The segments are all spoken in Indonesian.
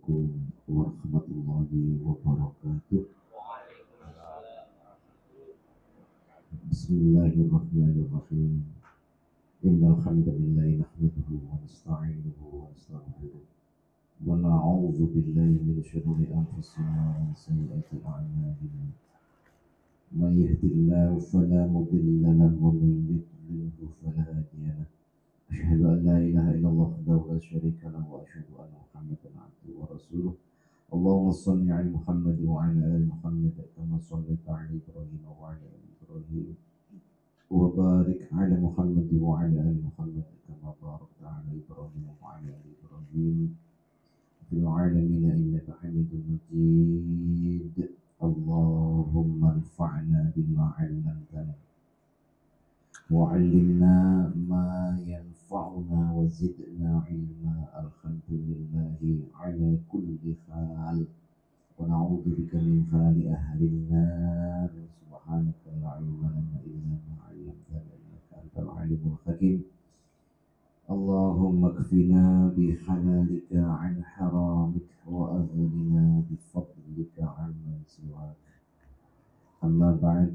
Assalamualaikum warahmatullahi wabarakatuh. Bismillahirrahmanirrahim. Innal hamdalillah nahmaduhu wa nasta'inuhu wa nastaghfiruh. Wa na'udzu billahi min shururi anfusina wa sayyiati a'malina. May yahdihillahu fala mudilla lahu wa may yudlilhu fala hadiya lahu. Asyhadu an la ilaha illallah wahdahu la syarika lahu wa asyhadu anna Muhammadan 'abduhu wa rasuluh. Allahumma shalli 'ala Muhammad wa 'ala ali Muhammad kama shallaita 'ala Ibrahim wa 'ala ali Ibrahim wa barik 'ala Muhammad wa 'ala ali Muhammad kama barakta 'ala Ibrahim wa 'ala ali Ibrahim fil 'alamin innaka Hamidum Majid. Allahumma anfa'na bima 'allamtana wa 'allimna ma yanfa'una wa zidna 'ilma. Alhamdulillahi 'ala kulli hal. ونعوذ بك من حال أهل النار. سبحانك لا علم لنا إلا ما علمتنا إنك أنت العليم الحكيم. اللهم اكفنا بحلالك عن حرامك وأغننا بفضلك عمن سواك. أما بعد.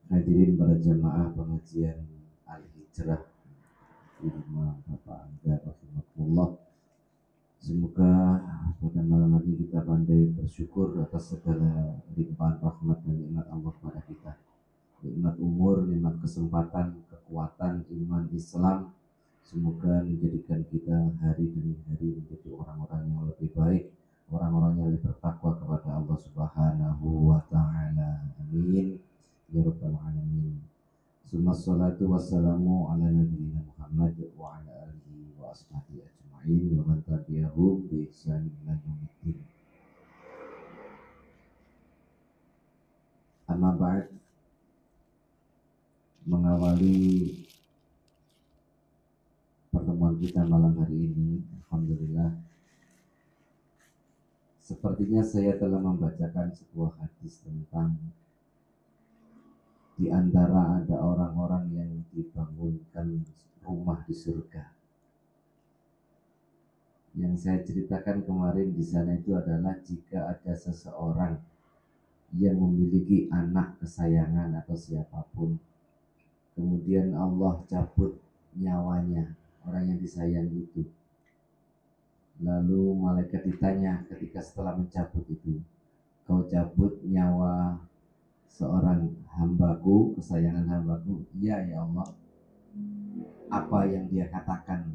Hadirin para jamaah pengajian Al-Hijrah di rumah Bapak Angga rahimahullah. Semoga pada malam hari kita pandai bersyukur atas segala limpahan rahmat dan nikmat Allah kepada kita. Nikmat umur, nikmat kesempatan, kekuatan, iman, Islam. Semoga menjadikan kita hari demi hari menjadi orang-orang yang lebih baik, orang-orang yang lebih bertakwa kepada Allah Subhanahu wa Ta'ala. Amin ya rabbal alamin. Summa salatu wassalamu ala nabiyina Muhammad wa ala alihi wa ashabihi ajma'in wa man tabi'ahum bi ihsan ila yaumiddin. Amma ba'd. Mengawali pertemuan kita malam hari ini, alhamdulillah, sepertinya saya telah membacakan sebuah hadis tentang di antara ada orang-orang yang dibangunkan rumah di surga. Yang saya ceritakan kemarin di sana itu adalah jika ada seseorang yang memiliki anak kesayangan atau siapapun, kemudian Allah cabut nyawanya orang yang disayangi itu. Lalu malaikat ditanya ketika setelah mencabut itu, kau cabut nyawa seorang hambaku, kesayangan hambaku? Iya ya Allah. Apa yang dia katakan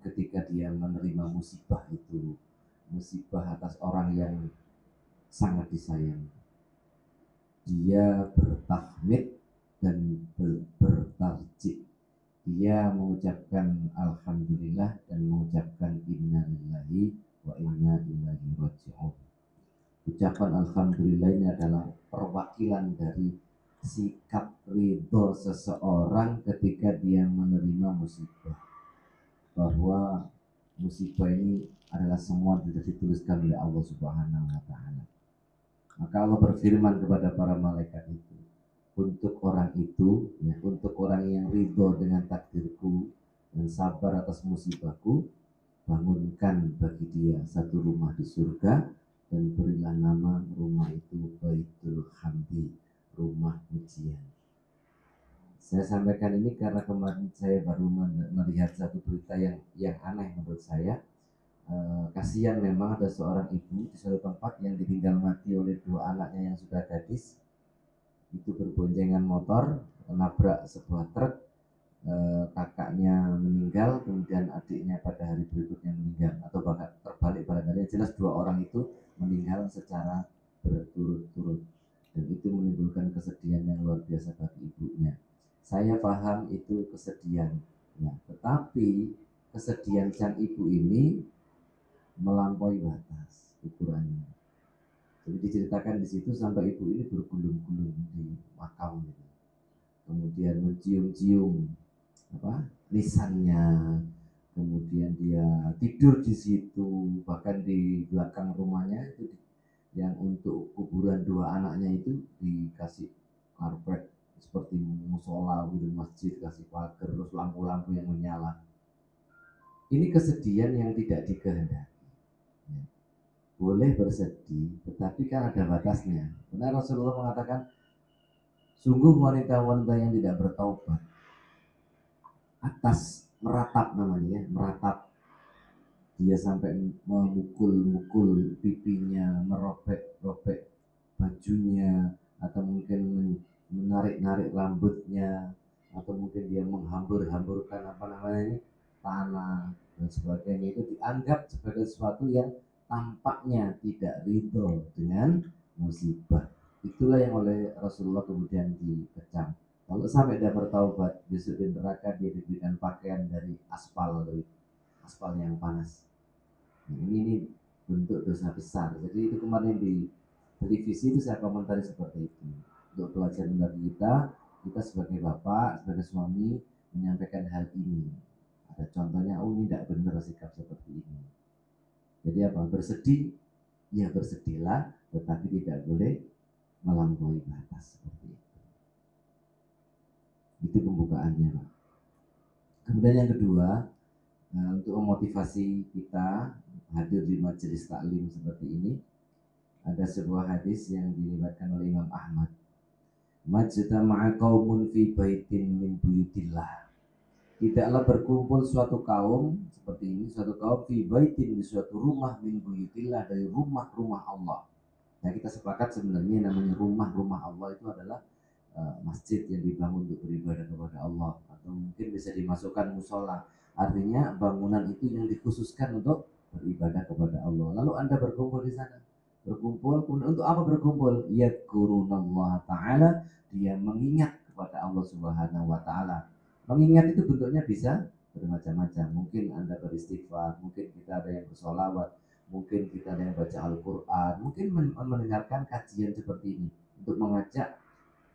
ketika dia menerima musibah itu? Musibah atas orang yang sangat disayang. Dia bertahmid dan bertarjih. Dia mengucapkan alhamdulillah dan mengucapkan inna lillahi wa inna ilaihi raji'un. Ucapan alhamdulillah ini adalah perwakilan dari sikap ridho seseorang ketika dia menerima musibah, bahwa musibah ini adalah semua sudah dituliskan oleh Allah Subhanahu wa Ta'ala. Maka Allah berfirman kepada para malaikat itu, untuk orang itu, ya, untuk orang yang ridho dengan takdirku dan sabar atas musibahku, bangunkan bagi dia satu rumah di surga dan berilah nama rumah itu Baitul Hamdi, rumah pujian. Saya sampaikan ini karena kemarin saya baru melihat satu berita yang aneh menurut saya. Kasihan memang ada seorang ibu di suatu tempat yang ditinggal mati oleh dua anaknya yang sudah gadis. Itu berboncengan motor, menabrak sebuah truk. Kakaknya meninggal, kemudian adiknya pada hari berikutnya meninggal, atau bahkan terbalik barangkali. Jelas dua orang itu meninggal secara berturut-turut, dan itu menimbulkan kesedihan yang luar biasa bagi ibunya. Saya paham itu kesedihan, ya, tetapi kesedihan sang ibu ini melampaui batas ukurannya. Jadi diceritakan di situ sampai ibu ini bergulung-gulung di makam gitu. Kemudian mencium-cium lisannya, kemudian dia tidur di situ, bahkan di belakang rumahnya itu yang untuk kuburan dua anaknya itu dikasih karpet seperti musola di masjid, kasih pagar, terus lampu-lampu yang menyala. Ini kesedihan yang tidak dikehendaki. boleh bersedih, tetapi kan ada batasnya. Benar Rasulullah mengatakan, sungguh wanita-wanita yang tidak bertaubat atas meratap namanya ya, meratap, dia sampai memukul-mukul pipinya, merobek-robek bajunya, atau mungkin menarik-narik rambutnya, atau mungkin dia menghambur-hamburkan apa namanya ini, tanah dan sebagainya, itu dianggap sebagai sesuatu yang tampaknya tidak ridho dengan musibah. Itulah yang oleh Rasulullah kemudian dikecam. Kalau sampai dia bertaubat, besok di neraka dia diberikan pakaian dari aspal yang panas. Ini bentuk dosa besar. Jadi itu kemarin di televisi itu saya komentari seperti itu. Untuk pelajaran bagi kita sebagai bapak, sebagai suami menyampaikan hal ini. Ada contohnya, oh ini tidak benar sikap seperti ini. Jadi apa? Bersedih, ya bersedihlah, tetapi tidak boleh melampaui batas seperti itu. Itu pembukaannya, Pak. Kemudian yang kedua, untuk memotivasi kita hadir di majelis taklim seperti ini, ada sebuah hadis yang diriwayatkan oleh Imam Ahmad. Majtama'a qaumun fi baitin min buyutillah. Tidaklah berkumpul suatu kaum seperti ini, suatu kaum fi baitin, di suatu rumah min buyutillah, dari rumah-rumah Allah. Nah, kita sepakat sebenarnya namanya rumah-rumah Allah itu adalah masjid yang dibangun untuk beribadah kepada Allah, atau mungkin bisa dimasukkan musola. Artinya bangunan itu yang dikhususkan untuk beribadah kepada Allah. Lalu Anda berkumpul di sana. Berkumpul, kemudian untuk apa berkumpul? Yadhkurunallaha ta'ala, dia mengingat kepada Allah Subhanahu wa ta'ala. Mengingat itu bentuknya bisa bermacam-macam. Mungkin Anda beristighfar, mungkin kita ada yang bersolawat, mungkin kita ada yang baca Al-Quran, mungkin mendengarkan kajian seperti ini untuk mengajak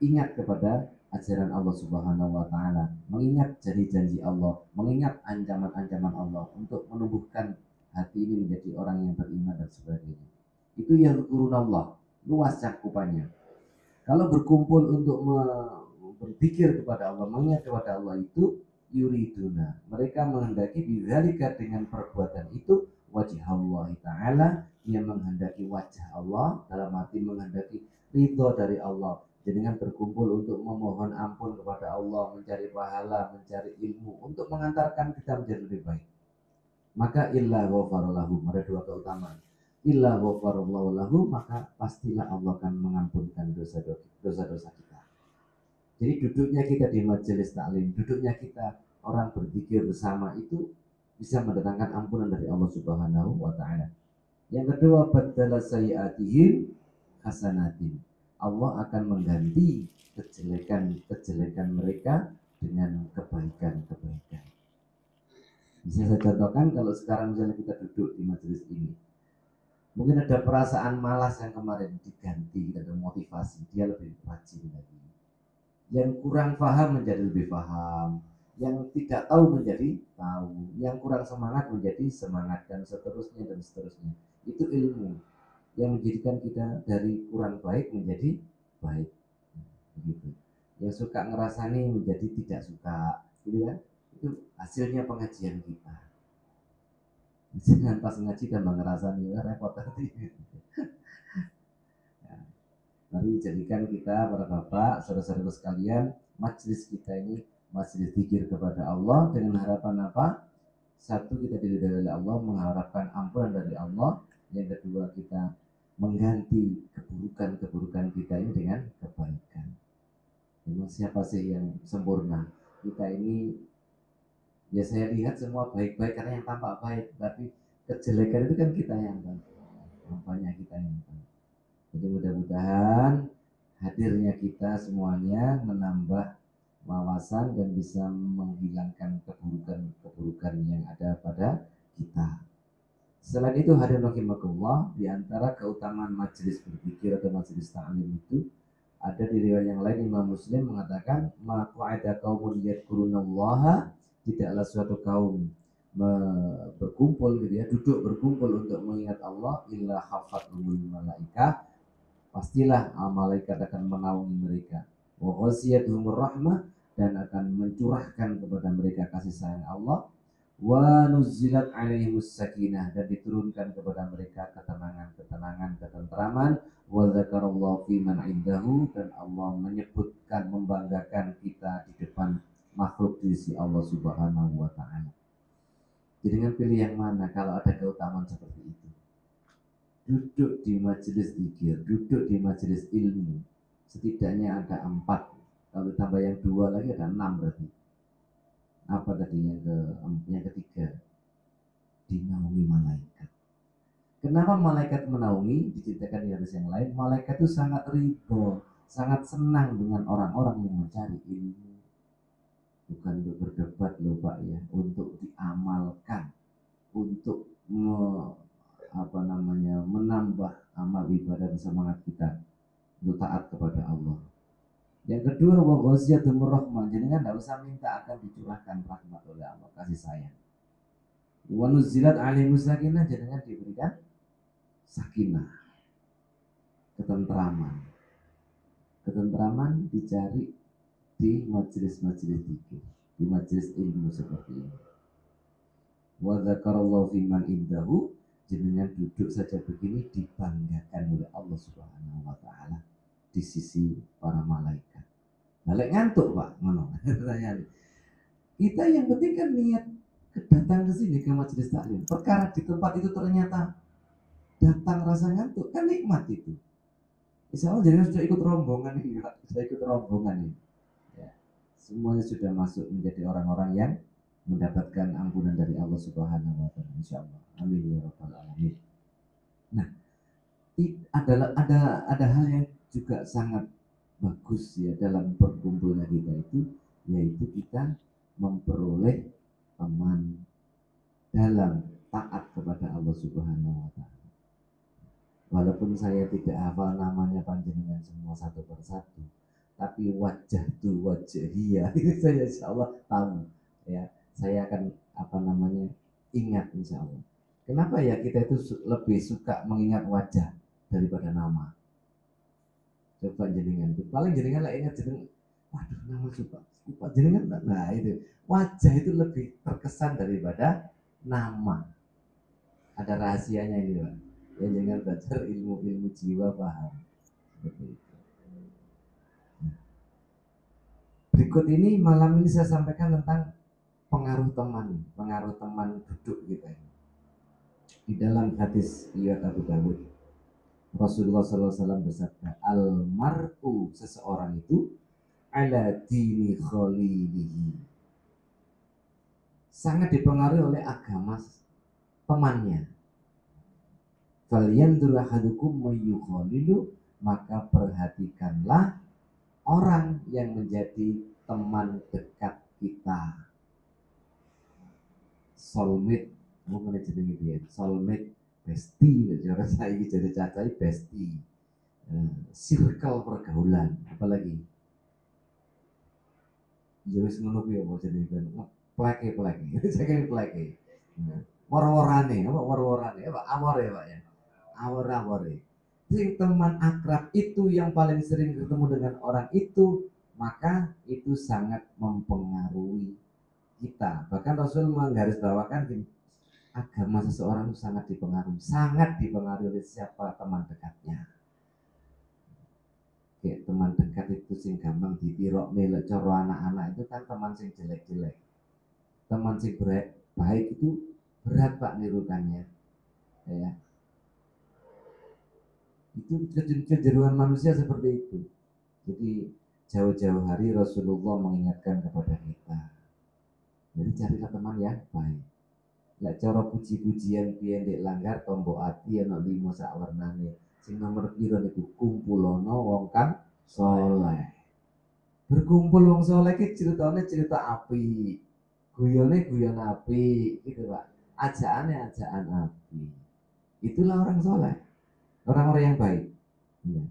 ingat kepada ajaran Allah Subhanahu wa ta'ala, mengingat janji-janji Allah, mengingat ancaman-ancaman Allah, untuk menumbuhkan hati ini menjadi orang yang beriman dan sebagainya. Itu yang Allah, luas cakupannya. Kalau berkumpul untuk berpikir kepada Allah, mengingat kepada Allah, itu yuriduna, mereka menghendaki bidzalika, dengan perbuatan itu, wajah Allah ta'ala, dia menghendaki wajah Allah, dalam arti menghendaki ridho dari Allah. Jadi dengan berkumpul untuk memohon ampun kepada Allah, mencari pahala, mencari ilmu, untuk mengantarkan kita menjadi lebih baik. Maka illa ghafarallahu, ada dua keutamaan. Illa ghafarallahu lahu, maka pastilah Allah akan mengampunkan dosa-dosa kita. Jadi duduknya kita di majelis taklim, duduknya kita orang berzikir bersama, itu bisa mendatangkan ampunan dari Allah Subhanahu wa ta'ala. Yang kedua, badala sayyi'atihim hasanatin, Allah akan mengganti kejelekan mereka dengan kebaikan. Bisa saya contohkan, kalau sekarang misalnya kita duduk di majelis ini, mungkin ada perasaan malas yang kemarin diganti, kita ada motivasi, dia lebih rajin lagi. Yang kurang paham menjadi lebih paham, yang tidak tahu menjadi tahu, yang kurang semangat menjadi semangat, dan seterusnya. Itu ilmu yang menjadikan kita dari kurang baik menjadi baik, begitu. Yang suka ngerasani menjadi tidak suka, gitu kan? Itu hasilnya pengajian kita. Jangan pas ngaji dan ngerasani, repot nanti. Ya. Nanti jadikan kita, para bapak, saudara-saudara sekalian, majelis kita ini majelis zikir kepada Allah dengan harapan apa? Satu, kita diridhoi oleh Allah, mengharapkan ampunan dari Allah. Yang kedua, kita mengganti keburukan kita ini dengan kebaikan. Memang siapa sih yang sempurna? Kita ini, ya saya lihat semua baik-baik karena yang tampak baik, tapi kejelekan itu kan kita yang tahu, nampaknya kita yang tahu. Jadi mudah-mudahan hadirnya kita semuanya menambah wawasan dan bisa menghilangkan keburukan yang ada pada kita. Selain itu, hadirin rahimakumullah, di antara keutamaan majelis berzikir atau majelis ta'lim itu, ada di riwayat yang lain Imam Muslim mengatakan, ma qa'ada qaumun yadhkurunallaha, tidaklah suatu kaum berkumpul gitu ya, duduk berkumpul untuk mengingat Allah, illa hafathumul malaikah, pastilah malaikat akan menaungi mereka, wa ghasiyatuhumur rahmah, dan akan mencurahkan kepada mereka kasih sayang Allah, wa nuzilat alaihimus sakinah, dan diturunkan kepada mereka ketenangan, ketentraman, wa dzakarallahu fi man indahu, dan Allah menyebutkan, membanggakan kita di depan makhluk di sisi Allah Subhanahu wa taala. Jadi dengan pilih yang mana kalau ada keutamaan seperti itu? Duduk di majelis zikir, duduk di majelis ilmu, setidaknya ada 4. Kalau tambah yang 2 lagi ada 6 berarti. Apa tadi yang ketiga? Dinaungi malaikat. Kenapa malaikat menaungi? Diceritakan di hadis yang lain, malaikat itu sangat ridho, sangat senang dengan orang-orang yang mencari ilmu. Bukan untuk berdebat loh Pak ya, untuk diamalkan, untuk menambah amal ibadah dan semangat kita untuk taat kepada Allah. Yang kedua, wa ghaziyatul rahmah, jenengan tidak usah minta, akan dicurahkan rahmat oleh Allah, kasih sayang. Wa nuzilat alaihimus sakinah, jenengan diberikan sakinah, ketentraman. Ketentraman dicari di majelis-majelis zikir, di majelis ilmu seperti ini. Wa dzakarallahu fi man indahu, jenengan duduk saja begini dibanggakan oleh Allah Subhanahu wa taala di sisi para malaikat. Balik ngantuk Pak, ngono. Kita yang penting kan niat datang ke sini ke majelis taklim. Perkara di tempat itu ternyata datang rasa ngantuk, kan nikmat itu. Insya Allah jangan sudah ikut rombongan ini Pak, sudah ikut rombongan ini. Ya, semuanya sudah masuk menjadi orang-orang yang mendapatkan ampunan dari Allah Subhanahu wa taala, insyaallah. Amin ya rabbal alamin. Nah, ada hal yang juga sangat bagus ya dalam berkumpulnya kita itu, yaitu kita memperoleh teman dalam taat kepada Allah Subhanahu wa taala. Walaupun saya tidak hafal namanya panjenengan semua satu persatu, tapi wajah tu wajahia saya insyaallah tahu ya. Saya akan ingat insyaallah. Kenapa ya kita itu lebih suka mengingat wajah daripada nama? Coba jenengan itu, paling jenengan lah ingat jenengan, waduh nama coba jenengan, nah itu wajah itu lebih terkesan daripada nama. Ada rahasianya ini Pak, ya jangan belajar ilmu jiwa paham seperti itu. Berikut ini malam ini saya sampaikan tentang pengaruh teman duduk kita ini. Di dalam hadis riwayat Abu Dawud, Rasulullah SAW bersabda, al-mar'u, seseorang itu, ala dini khalilihi, sangat dipengaruhi oleh agama temannya. Falyanzur ahadukum mayyukhalilu, maka perhatikanlah orang yang menjadi teman dekat kita. Soulmate, mungkin jenenge piye? Soulmate, bestie, cara saya jadi cacai bestie, circle pergaulan, apalagi ya wis ngono kuwi apa jenenge ben pleke saya kan pleke war-warane apa awore Pak ya, awore sing teman akrab itu yang paling sering ketemu dengan orang itu, maka itu sangat mempengaruhi kita. Bahkan Rasul menggarisbawakan agama seseorang itu sangat dipengaruhi oleh siapa teman dekatnya. Kayak teman dekat itu sing gampang ditirok melek cara anak-anak itu kan teman sing jelek-jelek. Teman sing baik itu berat Pak nirukannya. Ya. Itu kecenderungan manusia seperti itu. Jadi jauh-jauh hari Rasulullah mengingatkan kepada kita. Jadi carilah teman yang baik. Lek cara puji-pujian piye ndek langgar tombok ati ana 5 sak wernane. Sing nomor piro niku kumpulono wong kang saleh. Berkumpul wong saleh iki ceritane cerita api. Guyone guyon api, gitu Pak. Ajaane ajaan api. Itulah orang saleh. Orang-orang yang baik. Ya.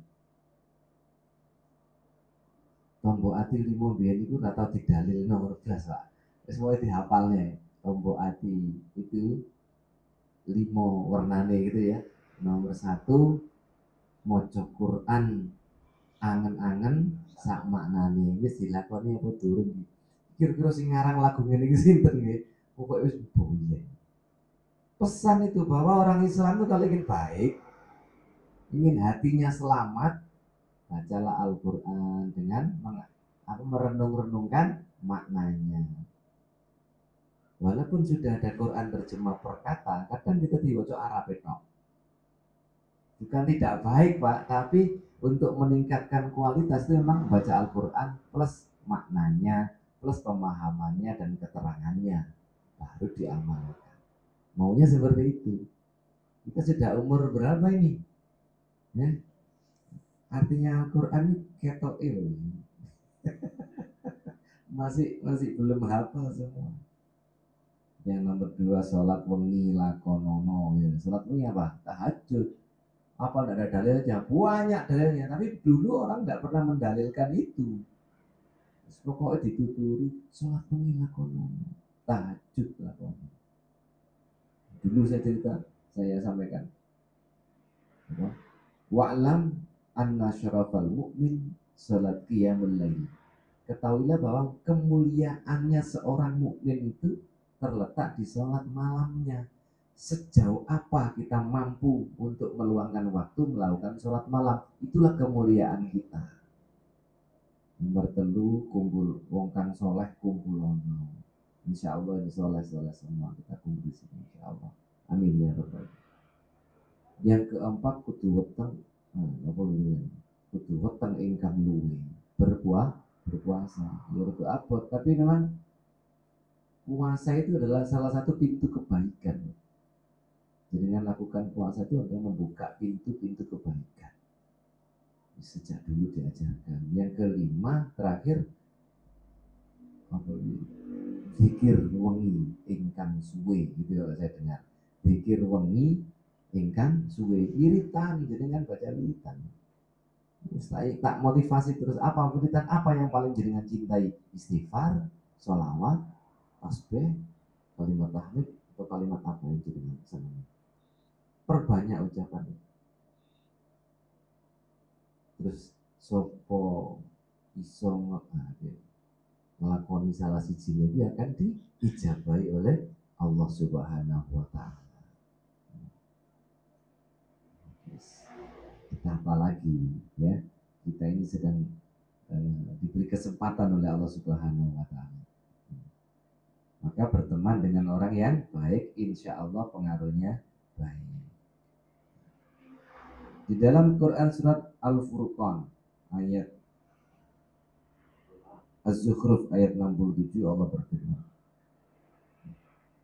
Tombok ati 5 biyen iku ora tau didalil nomor 11 Pak. Wis wae dihafalnya. Tombok ati itu 5 warnane gitu ya. Nomor 1 maca Quran angen-angen sak maknane. Wis dilakoni apa durung? Kira-kira sing ngarang lagu ngene iki sinten nggih? pokoknya wis boye. Pesan itu bahwa orang Islam itu kalau ingin baik, ingin hatinya selamat, bacalah Al-Quran dengan merenung-renungkan maknanya. Walaupun sudah ada Quran terjemah perkata, kadang kita diwaca Arab itu. Bukan tidak baik Pak, tapi untuk meningkatkan kualitas itu memang baca Al-Quran plus maknanya, plus pemahamannya dan keterangannya, baru diamalkan. Maunya seperti itu. Kita sudah umur berapa ini? Ya? Artinya Al-Quran ini ketok masih belum hafal semua. Yang nomor 2 sholat wengi lakonono ya. Sholat wengi apa? Tahajud. Apa tidak ada dalilnya? Banyak dalilnya, tapi dulu orang tidak pernah mendalilkan itu. Pokoknya dituturi sholat wengi lakonono, tahajud lakonono. Dulu saya sampaikan wa'lam anna syarafal mu'min sholat qiyamul lail. Ketahuilah bahwa kemuliaannya seorang mukmin itu terletak di sholat malamnya. Sejauh apa kita mampu untuk meluangkan waktu melakukan sholat malam, itulah kemuliaan kita. Nomor telu kumpul wong kang soleh kumpul ono. Insya Allah ini soleh semua kita kumpul di sini insya Allah. Amin ya rabbal. Yang keempat kudu weteng kudu weteng ingkang luwe berpuasa. Menurut apa? Tapi memang puasa itu adalah salah satu pintu kebaikan. Jadi dengan lakukan puasa itu adalah membuka pintu-pintu kebaikan. Sejak dulu diajarkan. Yang kelima terakhir zikir wengi ingkang suwe, gitu kalau saya dengar. Zikir wengi ingkang suwe, wiritan, jadi kan baca wiritan. Tak motivasi terus apa wiritan apa yang paling jenengan cintai? Istighfar, sholawat, tasbih, kalimat tahmid atau kalimat apa yang jenengan senang? Perbanyak ucapan. Terus sopo iso ngelakoni salah siji lagi akan diijabahi oleh Allah Subhanahu wa Ta'ala. Kita apa lagi ya? Kita ini sedang diberi kesempatan oleh Allah Subhanahu wa Ta'ala. Maka berteman dengan orang yang baik, insya Allah pengaruhnya baik. Di dalam Quran surat Al-Furqan ayat Az-Zukhruf ayat 67 Allah berfirman,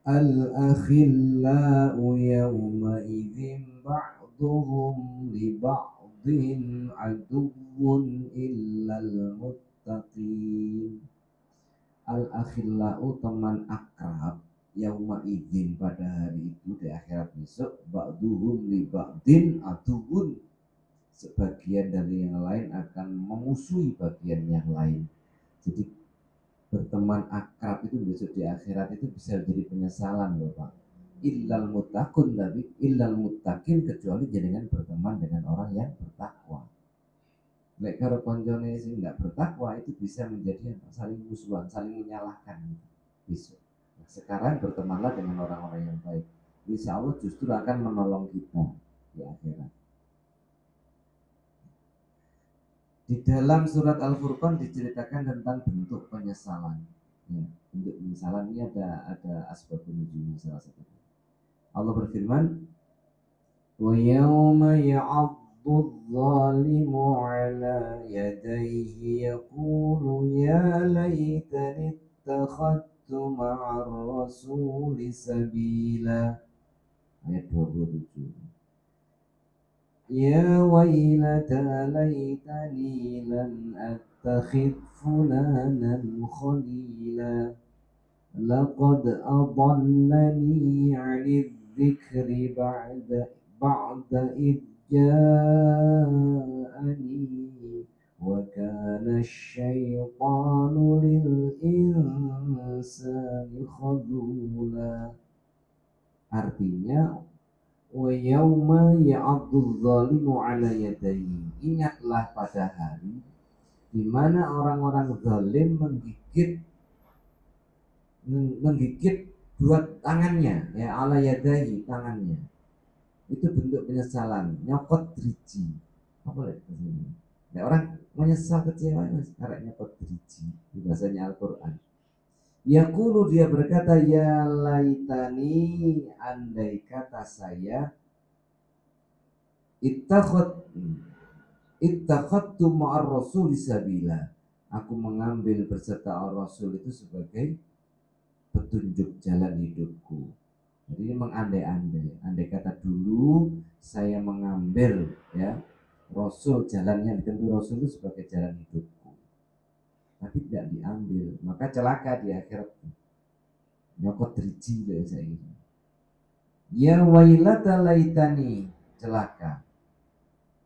Al-akhillau yawma idzin ba'duhum li ba'din aduwwun illal muttaqin. Al-akhillau teman akrab yauma idzin pada hari itu di akhirat besok ba'duhum li ba'din aduwwun, sebagian dari yang lain akan memusuhi bagian yang lain. Jadi berteman akrab itu besok di akhirat itu bisa jadi penyesalan loh Pak. Illal muttaqun, tapi illal muttaqin, kecuali jenengan berteman dengan orang yang bertakwa. Lek karo koncone sing enggak bertakwa itu bisa menjadi saling musuhan, saling menyalahkan besok. Nah, sekarang bertemanlah dengan orang-orang yang baik. Insya Allah justru akan menolong kita di akhirat. Di dalam surat Al-Furqan diceritakan tentang bentuk penyesalan. Ya, bentuk penyesalan ini ada asbabun nuzulnya salah satunya. Allah berfirman, "Wa yawma ya'addu adh-dhalimu 'ala yadayhi yaqulu ya laitani ittakhadtu ma'ar rasuli sabila." Ayat 27. Ya wailata laitani lam attakhidh fulanan khalila laqad adallani 'anidh dhikri ba'da idh ja'ani wa kana asy-syaitanu lil insani khadula. Artinya wa yauma ya'addu dzalimu 'ala yadayhi. Ingatlah pada hari di mana orang-orang zalim menggigit dua tangannya, ya ala yadahi, tangannya itu bentuk penyesalan, nyokot driji. Apa lagi ini? Nah, orang menyesal kecewa karena nyokot driji di bahasanya Al-Quran. Yaqulu, dia berkata, ya laitani, andai kata saya ittakhadtu ma'ar rasul sabila, aku mengambil berserta Rasul itu sebagai petunjuk jalan hidupku. Jadi ini mengandai-andai, andai kata dulu saya mengambil ya Rasul, jalannya ditempuh Rasul itu sebagai jalan hidupku, tapi tidak diambil, maka celaka di akhirat, nyokot driji dari saya ini. Ya wailata laitani, celaka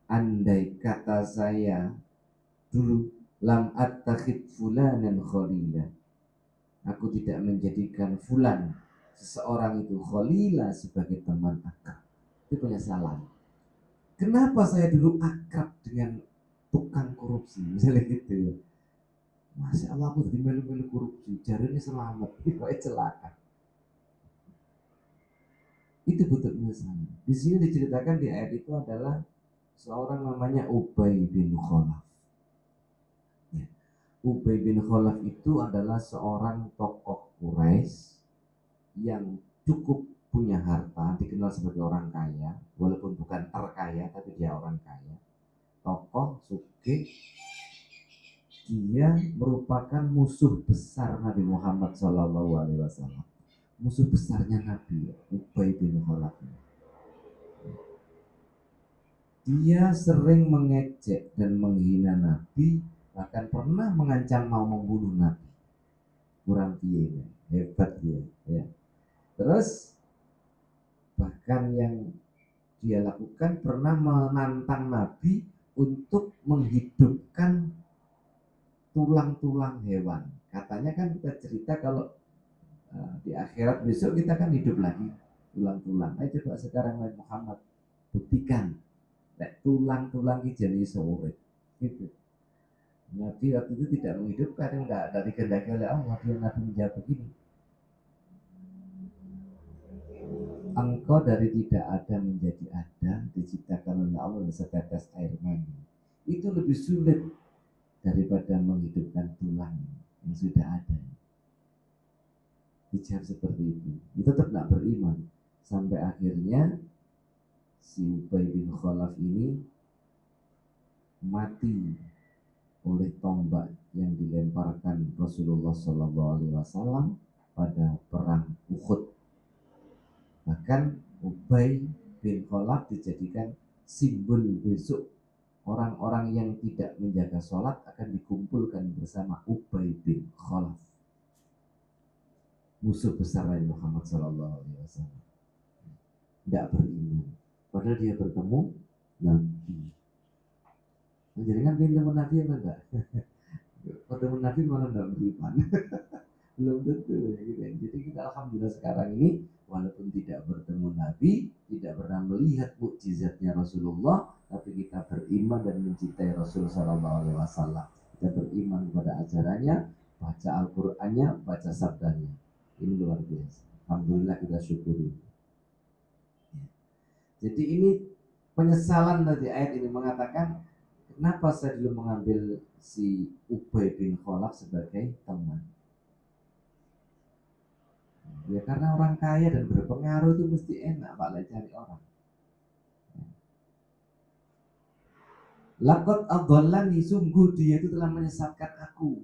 andai kata saya dulu lam attakhid fulanan khalila, aku tidak menjadikan fulan, seseorang itu, khalila, sebagai teman akrab. Itu penyesalan. Kenapa saya dulu akrab dengan tukang korupsi, misalnya gitu ya. Masya Allah, aku jadi melu-melu korupsi, jarinya selamat, itu celaka. Itu bentuk penyesalan. Di sini diceritakan di ayat itu adalah seorang namanya Ubay bin Khalaf. Ya. Ubay bin Khalaf itu adalah seorang tokoh Quraisy yang cukup punya harta, dikenal sebagai orang kaya, walaupun bukan terkaya, tapi dia orang kaya, tokoh, sugih. Dia merupakan musuh besar Nabi Muhammad SAW, musuh besarnya Nabi, Ubay bin Khalaf. Dia sering mengejek dan menghina Nabi, bahkan pernah mengancam mau membunuh Nabi. Kurang piye, hebat dia, ya. Terus bahkan yang dia lakukan pernah menantang Nabi untuk menghidupkan tulang-tulang hewan. Katanya kan kita cerita kalau di akhirat besok kita kan hidup lagi tulang-tulang. Ayo coba sekarang Nabi Muhammad buktikan, tulang-tulang ini jadi sore. Gitu. Nabi waktu itu tidak menghidupkan, enggak, dari kehendaki oleh Allah. Dia Nabi menjawab begini, engkau dari tidak ada menjadi ada, diciptakan oleh Allah setetes air mani. Itu lebih sulit daripada menghidupkan tulang yang sudah ada. Dijawab seperti itu. Dia tetap tidak beriman. Sampai akhirnya si Ubay bin Khalaf ini mati oleh tombak yang dilemparkan Rasulullah SAW pada perang Uhud. Bahkan Ubay bin Khalaf dijadikan simbol besok orang-orang yang tidak menjaga sholat akan dikumpulkan bersama Ubay bin Khalaf, musuh besar Nabi Muhammad SAW. Tidak beriman, padahal dia bertemu Nabi. Jadi kan pintu Nabi apa enggak? Bertemu Nabi malah tidak beriman. Belum tentu gitu. Jadi kita alhamdulillah sekarang ini walaupun tidak bertemu Nabi, tidak pernah melihat mukjizatnya Rasulullah, tapi kita beriman dan mencintai Rasulullah SAW. Kita beriman kepada ajarannya, baca Al-Qur'annya, baca sabdanya. Ini luar biasa. Alhamdulillah kita syukuri. Jadi ini penyesalan dari ayat ini mengatakan, kenapa saya dulu mengambil si Ubay bin Khalaf sebagai teman? Ya karena orang kaya dan berpengaruh itu mesti enak Pak lah cari orang. Laqad adallani, sungguh dia itu telah menyesatkan aku.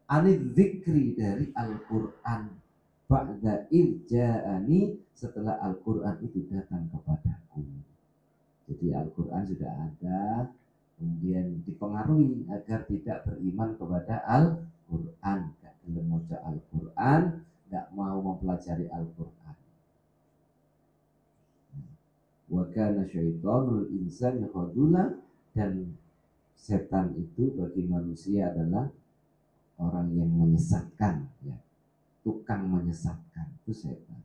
Anil dzikri, dari Al-Qur'an. Ba'da irja'ani, setelah Al-Qur'an itu datang kepadaku. Jadi Al-Qur'an sudah ada, kemudian dipengaruhi agar tidak beriman kepada Al-Qur'an, gak belum membaca Al-Qur'an, gak mau mempelajari Al-Qur'an. Wa kana syaitonul insani khadula, dan setan itu bagi manusia adalah orang yang menyesatkan, ya, tukang menyesatkan, itu setan.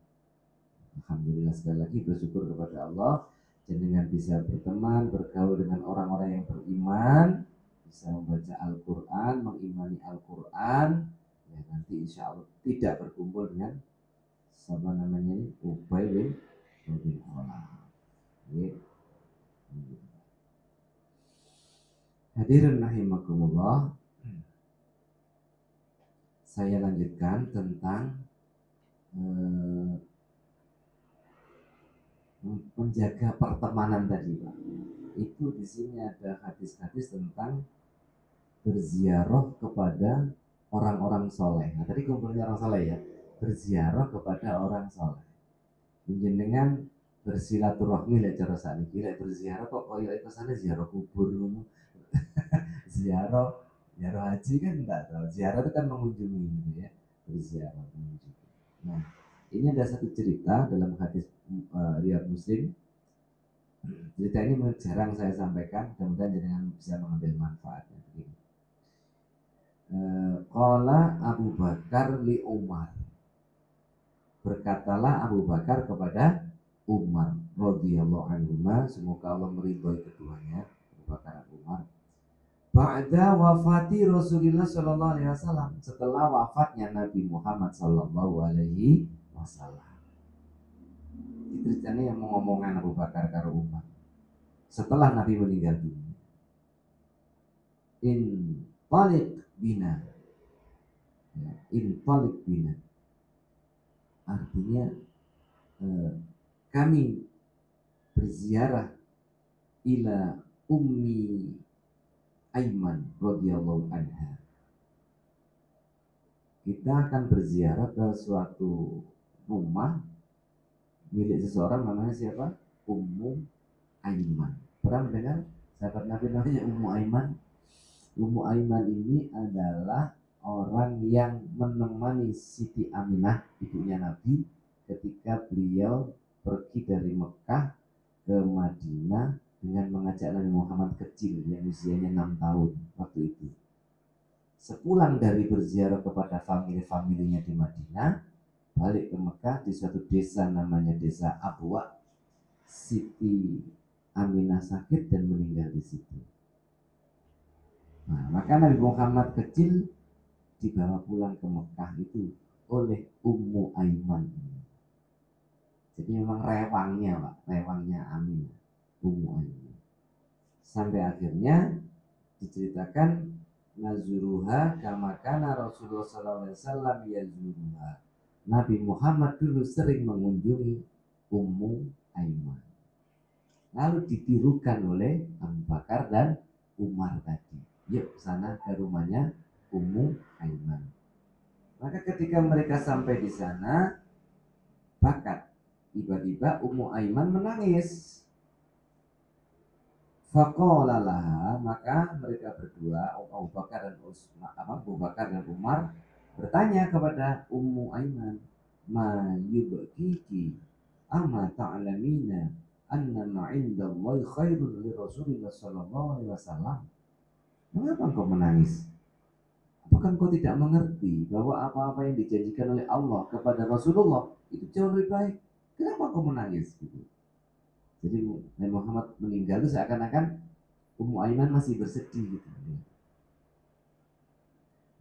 Alhamdulillah sekali lagi bersyukur kepada Allah dengan bisa berteman, bergaul dengan orang-orang yang beriman, bisa membaca Al-Quran, mengimani Al-Quran, ya nanti insya Allah tidak berkumpul dengan siapa namanya ini, Ubay bin Khalaf. Hadirin rahimakumullah, saya lanjutkan tentang menjaga pertemanan tadi, Pak. Itu di sini ada hadis-hadis tentang berziarah kepada orang-orang soleh. Nah tadi kumpulnya orang soleh ya, berziarah kepada orang soleh. Menjenengan bersilaturahmi lah cara saat ini, berziarah kok koyo itu sana ziarah kubur, ziarah haji kan enggak tahu. Ziarah itu kan mengunjungi gitu ya, berziarah mengunjungi. Nah ini ada satu cerita dalam hadis riwayat Muslim. Cerita ini jarang saya sampaikan, mudah-mudahan jangan bisa mengambil manfaatnya. Begini. Qala Abu Bakar li Umar. Berkatalah Abu Bakar kepada Umar radhiyallahu anhu, semoga Allah meridhoi keduanya, Abu Bakar dan Umar. Ba'da wafati Rasulullah sallallahu alaihi wasallam, setelah wafatnya Nabi Muhammad sallallahu alaihi wasallam. Itu ceritanya yang mengomongkan Abu Bakar karo Umar. Setelah Nabi meninggal dunia. In talik bina. In talik bina. Artinya kami berziarah ila Ummi Aiman radhiyallahu anha. Kita akan berziarah ke suatu rumah milik seseorang, namanya siapa? Ummu Aiman. Pernah mendengar sahabat Nabi namanya Ummu Aiman? Ummu Aiman ini adalah orang yang menemani Siti Aminah, ibunya Nabi, ketika beliau pergi dari Mekah ke Madinah dengan mengajak Nabi Muhammad kecil yang usianya 6 tahun waktu itu. Sepulang dari berziarah kepada famili-familinya di Madinah, balik ke Mekah di suatu desa namanya desa Abwa, Siti Aminah sakit dan meninggal di situ. Nah, maka Nabi Muhammad kecil dibawa pulang ke Mekah itu oleh Ummu Aiman. Jadi memang rewangnya, Pak, rewangnya Aminah, Ummu Aiman. Sampai akhirnya diceritakan nazuruha kama kana Rasulullah sallallahu alaihi wasallam yazuruha. Nabi Muhammad dulu sering mengunjungi Ummu Aiman. Lalu ditirukan oleh Abu Bakar dan Umar tadi. Yuk sana ke rumahnya Ummu Aiman. Maka ketika mereka sampai di sana, bakat tiba-tiba Ummu Aiman menangis. Faqala laha, maka mereka berdua, Abu Bakar dan Umar bertanya kepada Ummu Aiman, ma yubkiki amma ta'lamina anna ma 'indallahi khairun li Rasulillah sallallahu alaihi wasallam. Mengapa engkau menangis? Apakah engkau tidak mengerti bahwa apa-apa yang dijanjikan oleh Allah kepada Rasulullah itu jauh lebih baik? Kenapa engkau menangis? Gitu. Jadi Nabi Muhammad meninggal itu seakan-akan Ummu Aiman masih bersedih gitu.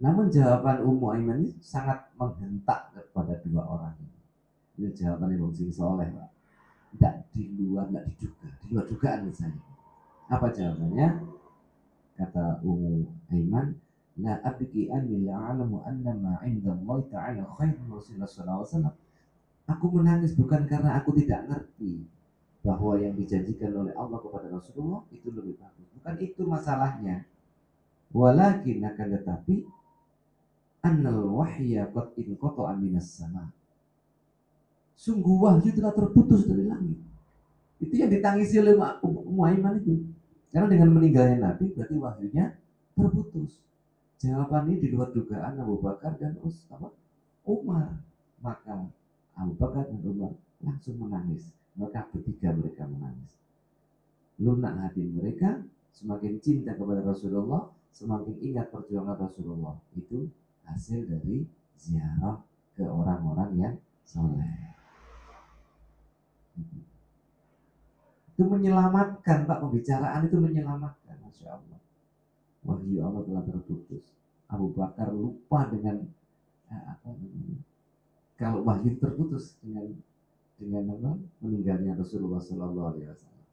Namun jawaban Ummu Aiman ini sangat menghentak kepada dua orang ini. Ini jawaban yang sing soleh, Pak. Tidak di luar, tidak diduga, di luar dugaan misalnya. Apa jawabannya? Kata Ummu Aiman, la abki anni la'alamu anna ma 'inda Allah ta'ala khairun Rasulullah sallallahu alaihi wasallam. Aku menangis bukan karena aku tidak ngerti bahwa yang dijanjikan oleh Allah kepada Rasulullah itu lebih bagus. Bukan itu masalahnya. Walakin akan tetapi annal wahya qad inqata'a minas sama. Sungguh wahyu telah terputus dari langit. Itu yang ditangisi oleh Ummu Aiman itu. Karena dengan meninggalnya Nabi berarti wahyunya terputus. Jawaban ini di luar dugaan Abu Bakar dan Umar. Maka Abu Bakar dan Umar langsung menangis. Maka bertiga mereka menangis. Lunak hati mereka, semakin cinta kepada Rasulullah, semakin ingat perjuangan Rasulullah. Itu hasil dari ziarah ke orang-orang yang soleh. Itu menyelamatkan, Pak, pembicaraan itu menyelamatkan, Masya Allah. Wahyu Allah telah terputus. Abu Bakar lupa dengan kalau wahyu terputus dengan apa? Meninggalnya Rasulullah Sallallahu Alaihi Wasallam.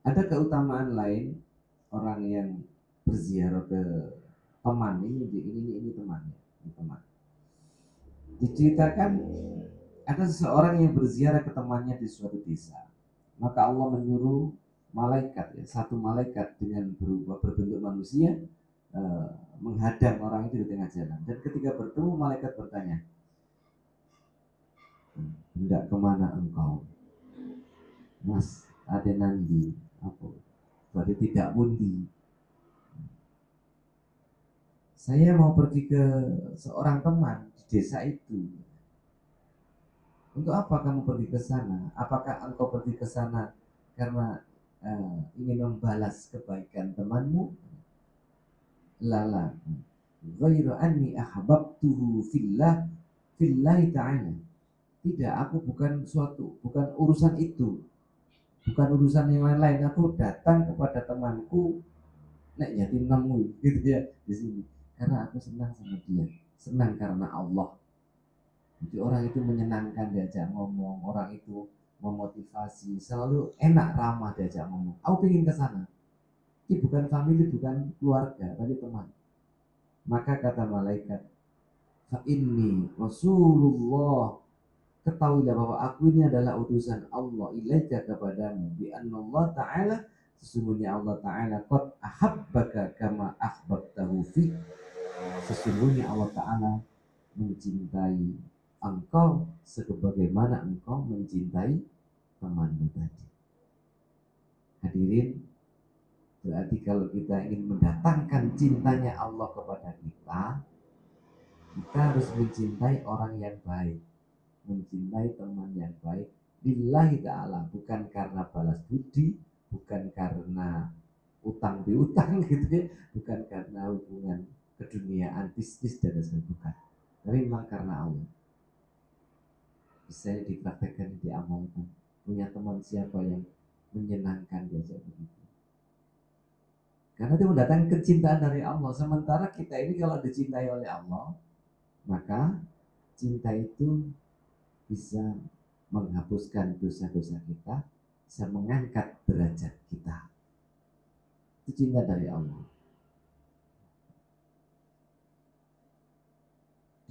Ada keutamaan lain orang yang berziarah ke teman ini temannya, ini teman. Diceritakan ada seseorang yang berziarah ke temannya di suatu desa. Maka Allah menyuruh malaikat, ya, satu malaikat dengan berbentuk manusia menghadang orang itu di tengah jalan. Dan ketika bertemu, malaikat bertanya, hendak kemana engkau? Mas, ada nandi apa? Berarti tidak pundi. Saya mau pergi ke seorang teman di desa itu. Untuk apa kamu pergi ke sana? Apakah engkau pergi ke sana karena ingin membalas kebaikan temanmu? Lala. Ghairu anni ahbabtuhu fillahi ta'ala. Tidak, aku bukan urusan itu. Bukan urusan yang lain-lain. Aku datang kepada temanku nek yatim nemu gitu ya di sini. Karena aku senang sama dia. Senang karena Allah. Jadi orang itu menyenangkan diajak ngomong, orang itu memotivasi, selalu enak ramah diajak ngomong. Aku ingin ke sana. Ini bukan family, bukan keluarga, tapi teman. Maka kata malaikat, fa inni Rasulullah, ketahuilah bahwa aku ini adalah utusan Allah ilaika kepadamu, bi anna Allah Ta'ala, sesungguhnya Allah Ta'ala qad ahabbaka kama ahbabtahu fi, sesungguhnya Allah Ta'ala mencintai engkau sebagaimana engkau mencintai temanmu tadi. Hadirin, berarti kalau kita ingin mendatangkan cintanya Allah kepada kita harus mencintai orang yang baik, mencintai teman yang baik lillahi ta'ala, bukan karena balas budi, bukan karena utang piutang gitu ya, bukan karena hubungan keduniaan bisnis dan sebagainya, bukan, tapi memang karena Allah. Bisa dipraktekkan, diamalkan. Punya teman siapa yang menyenangkan diajak begitu, karena itu mendatangkan kecintaan dari Allah. Sementara kita ini kalau dicintai oleh Allah, maka cinta itu bisa menghapuskan dosa-dosa kita, bisa mengangkat derajat kita. Itu cinta dari Allah.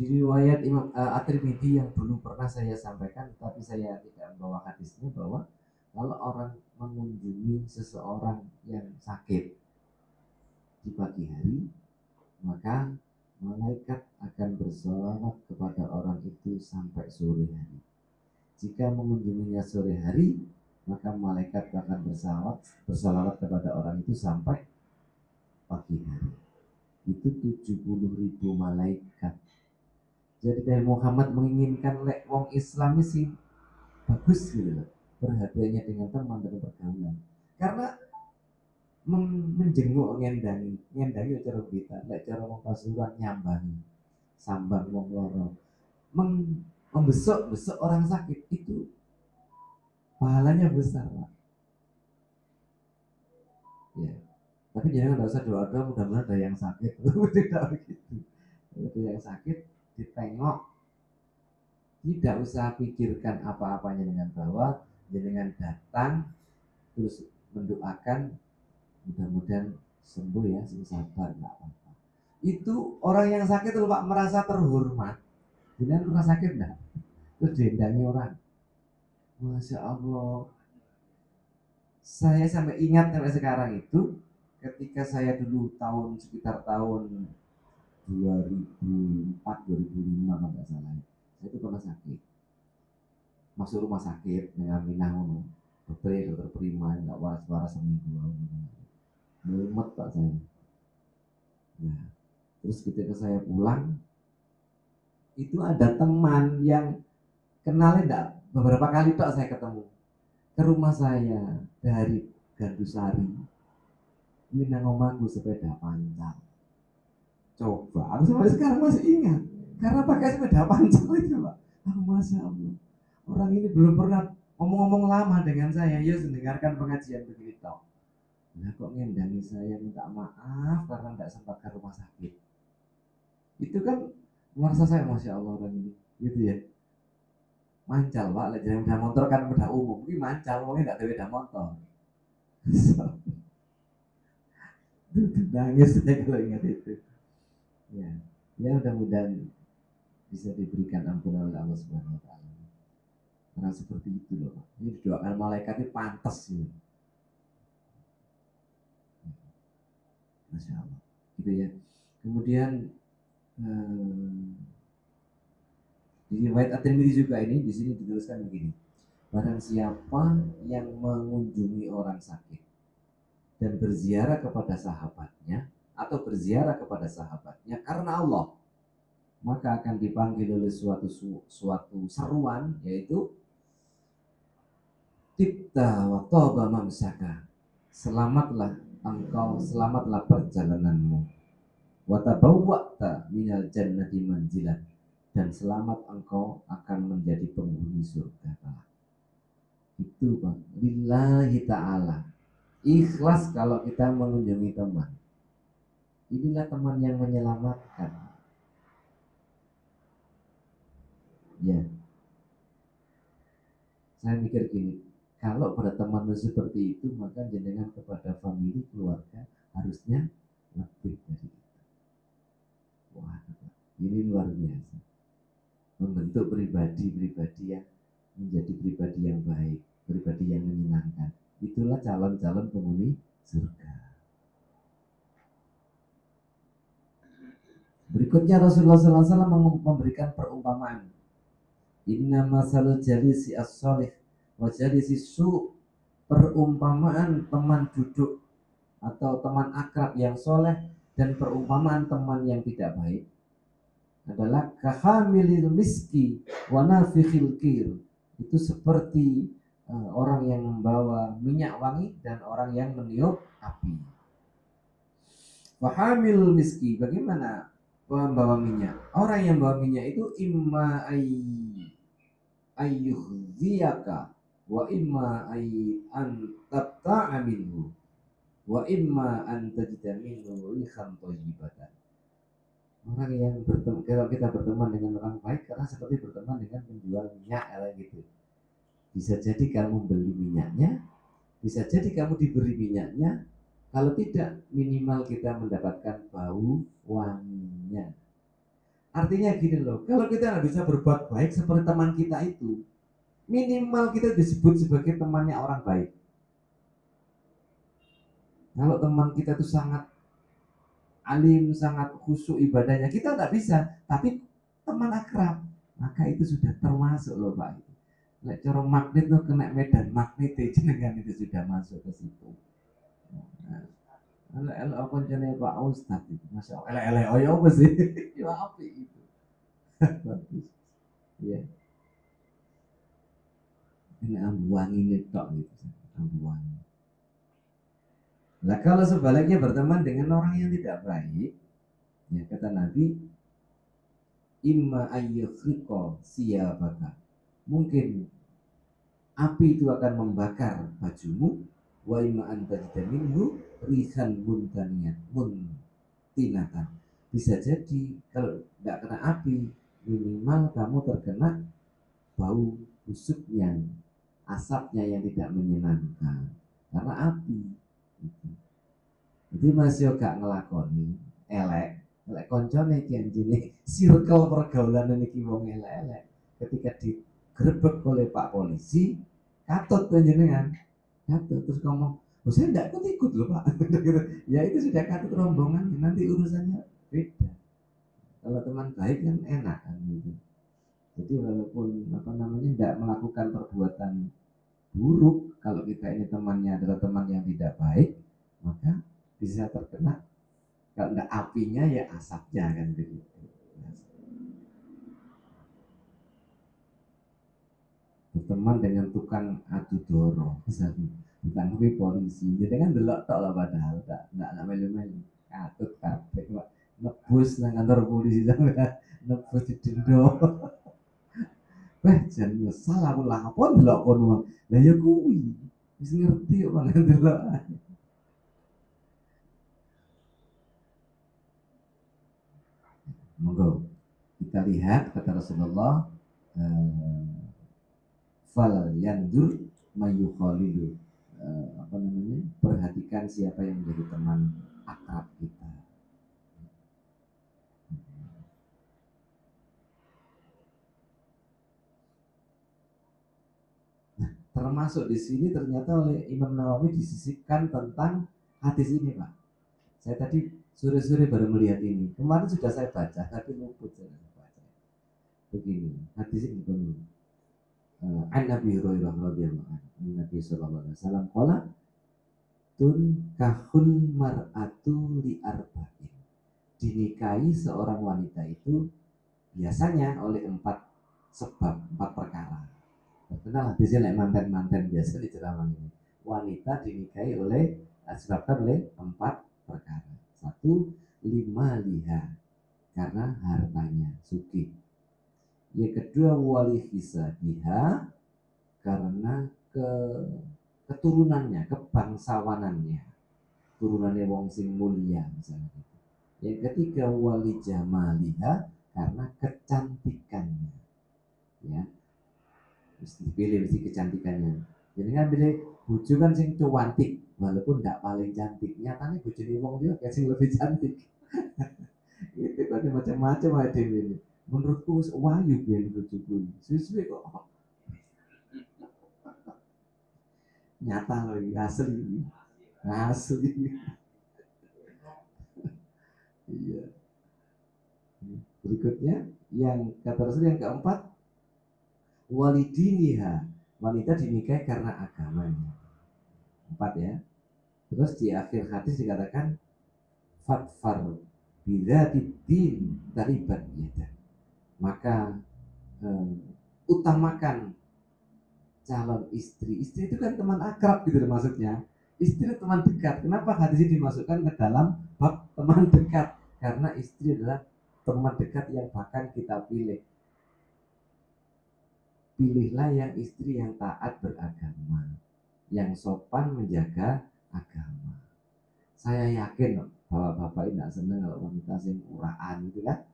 Di riwayat Imam At-Tirmidzi yang dulu pernah saya sampaikan, tapi saya tidak membawa hadisnya, bahwa kalau orang mengunjungi seseorang yang sakit di pagi hari, maka malaikat akan bersolawat kepada orang itu sampai sore hari. Jika mengunjunginya sore hari, maka malaikat akan bersolawat kepada orang itu sampai pagi hari. Itu 70.000 malaikat. Jadi dari Muhammad menginginkan wong Islam sih bagus gitu loh, perhatiannya dengan teman dan pergaulan. Karena menjenguk ngendangi cara kita, lek cara wong Pasuruan nyambangi, sambang wong loro, membesuk orang sakit itu pahalanya besar, Pak. Ya. Tapi jangan usah doa-doa mudah-mudahan ada yang sakit. Tidak begitu. Ada yang sakit ditengok, tidak usah pikirkan apa-apanya, dengan bahwa dengan datang terus mendoakan mudah-mudahan sembuh ya, sabar, nggak apa-apa. Itu orang yang sakit itu Pak merasa terhormat. Jangan pernah sakit enggak? Terus diendangi orang. Masya Allah. Saya sampai ingat sampai sekarang itu, ketika saya dulu sekitar tahun 2004-2005 kalau nggak salah, saya itu pernah sakit, masuk rumah sakit dengan Minah, dokter prima, nggak waras seminggu, mumet Pak saya. Nah, terus ketika saya pulang, itu ada teman yang kenalnya enggak, beberapa kali Pak saya ketemu, ke rumah saya dari Gandusari, Minang omaku sepeda pancal. Coba, aku sampai sekarang masih ingat, karena pakai sepeda pancal itu Pak. Masya Allah, orang ini belum pernah ngomong-ngomong lama dengan saya, ya mendengarkan pengajian begitu. Nah kok ngendangi saya minta maaf karena nggak sempat ke rumah sakit. Itu kan merasa saya masya Allah orang ini, gitu ya. Mancal pak, lagi jalan sepeda motor kan udah umum, ini mancal, mungkin nggak ada sepeda motor. Nangis saya kalau ingat itu. Ya, ya mudah-mudahan bisa diberikan ampunan oleh Allah Subhanahu Wa Taala. Karena seperti itu loh, Pak. Ini didoakan malaikat ini pantas ini. Masya Allah, gitu ya. Kemudian di riwayat At-Tirmidzi juga ini di sini dituliskan begini: barang siapa yang mengunjungi orang sakit dan berziarah kepada sahabatnya atau berziarah kepada sahabatnya karena Allah, maka akan dipanggil oleh suatu seruan, yaitu tibta wa taba mamsaka, selamatlah engkau, selamatlah perjalananmu, wa tabawwa'ta minal jannati manzilan, dan selamat engkau akan menjadi penghuni surga. Itu Bang, lillahi ta'ala, ikhlas kalau kita mengunjungi teman. Inilah teman yang menyelamatkan. Ya, saya mikir gini, kalau pada teman seperti itu, maka jenengan kepada famili keluarga harusnya lebih dari itu. Wah, ini luar biasa. Membentuk pribadi-pribadi yang menjadi pribadi yang baik, pribadi yang menyenangkan. Itulah calon-calon penghuni surga. Berikutnya Rasulullah SAW memberikan perumpamaan. Inna masalul jalisi as-solih wa jalisi su'. Perumpamaan teman duduk atau teman akrab yang soleh dan perumpamaan teman yang tidak baik adalah kahamilil miski wa nafikhil kir. Itu seperti orang yang membawa minyak wangi dan orang yang meniup api. Wahamil miski, bagaimana pembawa minyak? Orang yang bawa minyak itu imma ayyuhziyaka wa imma an tabta'a minhu wa imma an tajida minhu rihan thayyibatan. Orang yang berteman, kalau kita berteman dengan orang baik, karena seperti berteman dengan penjual minyak gitu. Bisa jadi kamu beli minyaknya, bisa jadi kamu diberi minyaknya. Kalau tidak, minimal kita mendapatkan bau wanginya. Artinya gini loh, kalau kita nggak bisa berbuat baik seperti teman kita itu, minimal kita disebut sebagai temannya orang baik. Kalau teman kita itu sangat alim, sangat khusyuk ibadahnya, kita nggak bisa, tapi teman akrab, maka itu sudah termasuk loh Pak. Nek cara magnet tuh kena medan magnet jenengan itu sudah masuk ke situ. Elek apa jane Pak Ustad itu, masya Allah, elek oh ya apa sih? Ya api itu. Bagus. Ya. Ini ambu wangi tok gitu, ambu wangi. Nah kalau sebaliknya berteman dengan orang yang tidak baik, ya kata Nabi, imma ayyukhriqa siyabaka. Mungkin api itu akan membakar bajumu, wa imma anta minhu rihan muntinatan. Bisa jadi kalau tidak kena api, minimal kamu terkena bau busuknya, asapnya yang tidak menyenangkan karena api. Jadi masih gak ngelakoni elek koncone iki anjene circle pergaulan niki wong elek-elek ketika digerebek oleh Pak Polisi, katut panjenengan. Katut terus ngomong, "Oh, saya enggak ikut loh, Pak." Ya itu sudah katut rombongan, nanti urusannya beda. Kalau teman baik kan enak kan gitu. Jadi walaupun tidak melakukan perbuatan buruk, kalau kita ini temannya adalah teman yang tidak baik, maka bisa terkena, kalau enggak apinya ya asapnya kan begitu. Berteman dengan tukang adu doro misalnya, bukan polisi, jadi kan delok tok lah, padahal enggak melu-melu katut kabeh kok nebus nang kantor polisi sampai nebus didendo. Wah, jangan salah aku lapor delok kono. Lah ya kuwi wis ngerti kok mangan delok. Monggo kita lihat kata Rasulullah, fal yandur mayukhalilu, apa namanya, perhatikan siapa yang menjadi teman akrab kita. Nah, termasuk di sini ternyata oleh Imam Nawawi disisipkan tentang hadis ini, Pak. Saya tadi sore-sore baru melihat ini. Kemarin sudah saya baca, tapi luput saya baca. Begini, hadis ini penuh. An Nabi Hurairah radhiyallahu anhu, Nabi sallallahu alaihi wasallam qala tunkahul mar'atu li arba'in. Dinikahi seorang wanita itu biasanya oleh 4 sebab, 4 perkara. Terkenal hadisnya like manten-manten biasa di ceramah ini. Wanita dinikahi disebabkan oleh 4 perkara. 1, lima liha, karena hartanya, sugih. Yang kedua, wali hisabiha, karena keturunannya, kebangsawanannya, turunannya wong sing mulia misalnya gitu. Yang ketiga, wali jamaliha, karena kecantikannya, ya, mesti dipilih mesti kecantikannya. Jadi kan pilih bojo kan sing cuantik, walaupun tidak paling cantik, nyatanya bojone wong dia kayak sing lebih cantik. Itu kan macam-macam ada ini. Menurutku wis wayu ben bojoku. Suwe kok nyata lagi, asli. Asli. Iya. Berikutnya yang kata Rasul yang keempat, walidiniha, wanita dinikahi karena agamanya. 4 ya. Terus di akhir hadis dikatakan fatfar bidzatiddin taribat yada. Maka utamakan calon istri. Istri itu kan teman akrab gitu maksudnya. Istri teman dekat. Kenapa hadis ini dimasukkan ke dalam bab teman dekat? Karena istri adalah teman dekat yang bahkan kita pilih. Pilihlah yang istri yang taat beragama, yang sopan menjaga agama. Saya yakin bahwa bapak tidak senang kalau wanita yang uraan gitu kan,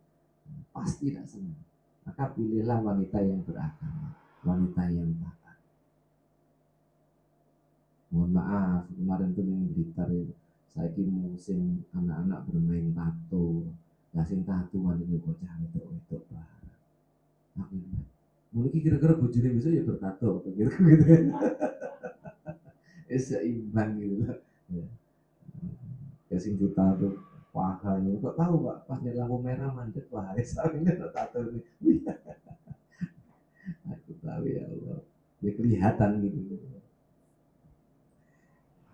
pasti tidak senang. Maka pilihlah wanita yang beragama, wanita yang taat. Mohon maaf, kemarin tuh yang Blitar ya, saya musim anak-anak bermain tato, sing tato wanita bocah itu parah. Aku mungkin kira-kira bujurnya bisa ya bertato, kira-kira gitu. Seimbang gitu lah. Ya sing tato pahanya, kok tahu Pak, pas di lampu merah mandek bahaya, saya ini tato ini. Aku tahu ya Allah, ya kelihatan gitu.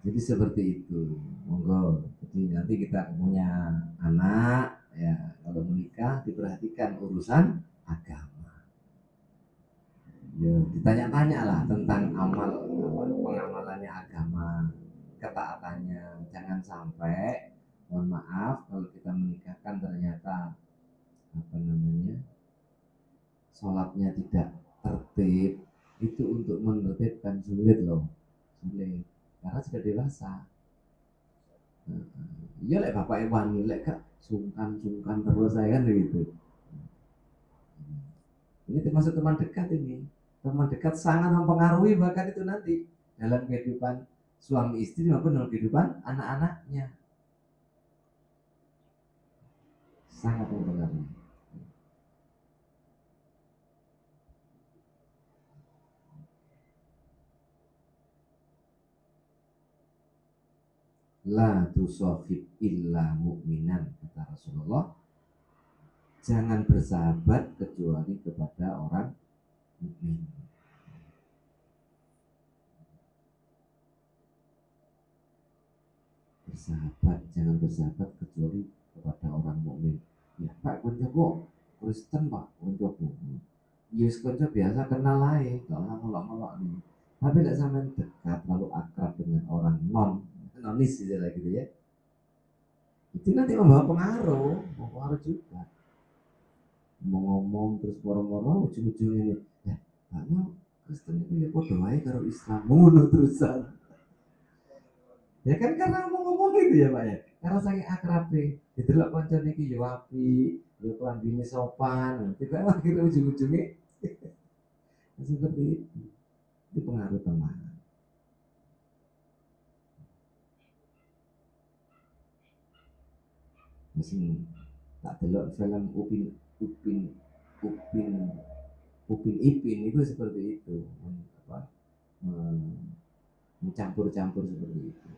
Jadi seperti itu, monggo. Jadi nanti kita punya anak, ya kalau menikah diperhatikan urusan agama. Ya, ditanya-tanya lah tentang pengamalannya agama, ketaatannya. Jangan sampai, mohon maaf, kalau kita menikahkan ternyata apa namanya, sholatnya tidak tertib, itu untuk menertibkan sulit loh, sulit. Karena sudah dewasa. Iya lek bapak wani lek kak sungkan terus saya kan begitu. Ini termasuk teman dekat ini. Teman dekat sangat mempengaruhi bahkan itu nanti dalam kehidupan suami istri maupun dalam kehidupan anak-anaknya. Sangat mempengaruhi. La tusofib illa mu'minan, kata Rasulullah. Jangan bersahabat kecuali kepada orang mukmin. Jangan bersahabat kecuali kepada orang mukmin. Ya Pak, koncoku Kristen Pak, koncoku. Yes, konco biasa kenal aja, kalau melok-melok nih. Tapi tidak sampai dekat, lalu akrab dengan orang nonis gitu ya. Itu nanti membawa pengaruh juga. Mau ngomong terus moro-moro ujung-ujungnya ini, Pak Kristen itu ya podo wae karo Islam, ngono terusan. Ya kan karena mau ngomong gitu ya Pak ya, karena saya akrab nih. Didelok kancane iki yo apik, yo klambine sopan, tiba akhirnya ujung-ujungnya seperti itu pengaruh teman. Mesin tak delok film Upin Upin Upin Ipin itu seperti itu, apa, mencampur-campur seperti itu.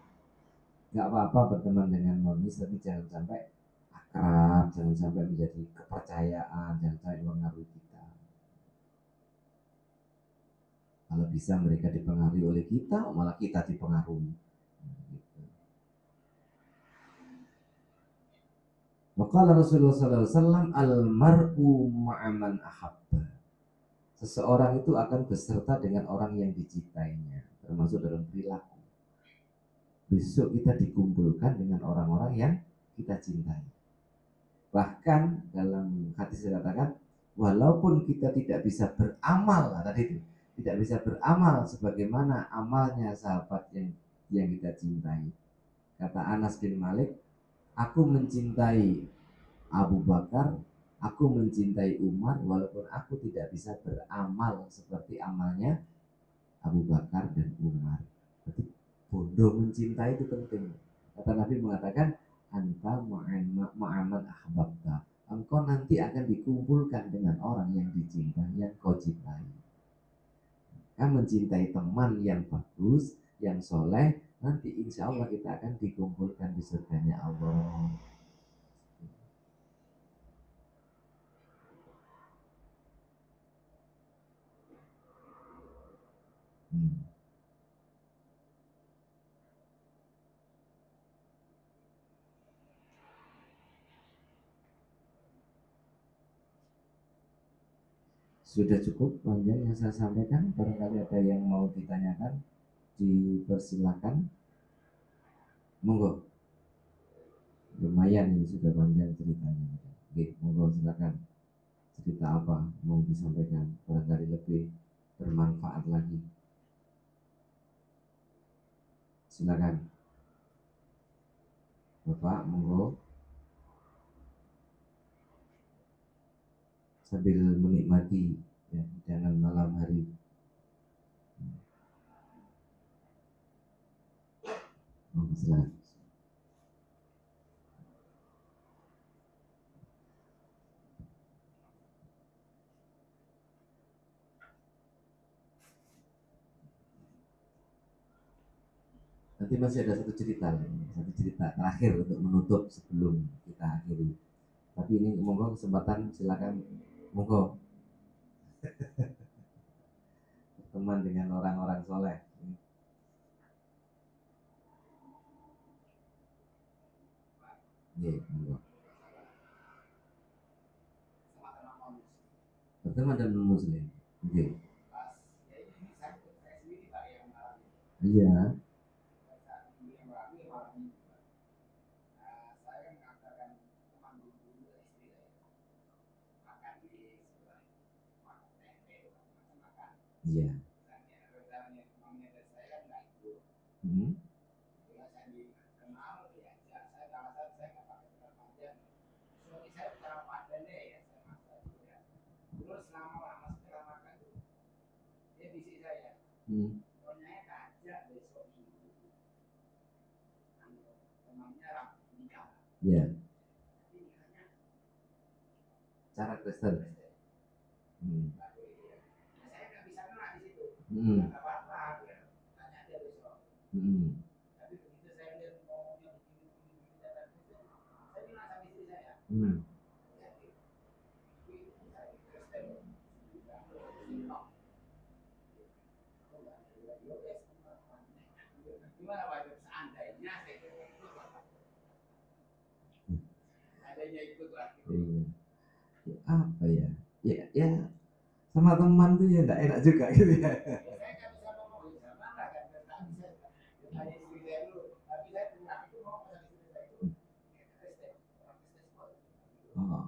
Nggak apa-apa berteman dengan nonis, tapi jangan sampai akrab, jangan sampai menjadi kepercayaan, jangan sampai mempengaruhi kita. Kalau bisa mereka dipengaruhi oleh kita, malah kita dipengaruhi. Maka Rasulullah SAW, al-mar'u ma'aman ahabba. Seseorang itu akan beserta dengan orang yang dicintainya, termasuk dalam perilaku. Besok kita dikumpulkan dengan orang-orang yang kita cintai. Bahkan dalam hadis dikatakan, walaupun kita tidak bisa beramal, nah tadi itu, tidak bisa beramal sebagaimana amalnya sahabat yang kita cintai. Kata Anas bin Malik, aku mencintai Abu Bakar, aku mencintai Umar, walaupun aku tidak bisa beramal seperti amalnya Abu Bakar dan Umar. Jadi bodoh mencintai itu penting. Kata Nabi mengatakan, anta ma'aman ahbabta. Engkau nanti akan dikumpulkan dengan orang yang dicintai, yang kau cintai. Kan mencintai teman yang bagus, yang soleh, nanti insya Allah kita akan dikumpulkan di surganya Allah. Hmm. Sudah cukup panjang yang saya sampaikan. Barangkali ada yang mau ditanyakan, dipersilakan. Monggo. Lumayan ini sudah panjang ceritanya. Oke, monggo silakan. Cerita apa mau disampaikan? Barangkali lebih bermanfaat lagi. Silakan. Bapak, monggo. Sambil menikmati ya, hidangan malam hari. Monggo silakan. Nanti masih ada satu cerita terakhir untuk menutup sebelum kita akhiri. Tapi ini monggo kesempatan, silakan, monggo teman dengan orang-orang soleh. Iya, monggo. Berteman dengan muslim. Iya. Iya. Iya. Hmm. Hmm. Iya. Cara Kristen. Hmm. Hmm. Hmm. Hmm. Iya. Ya, apa ya? Ya, ya sama teman tuh ya enggak enak juga gitu ya. Oh.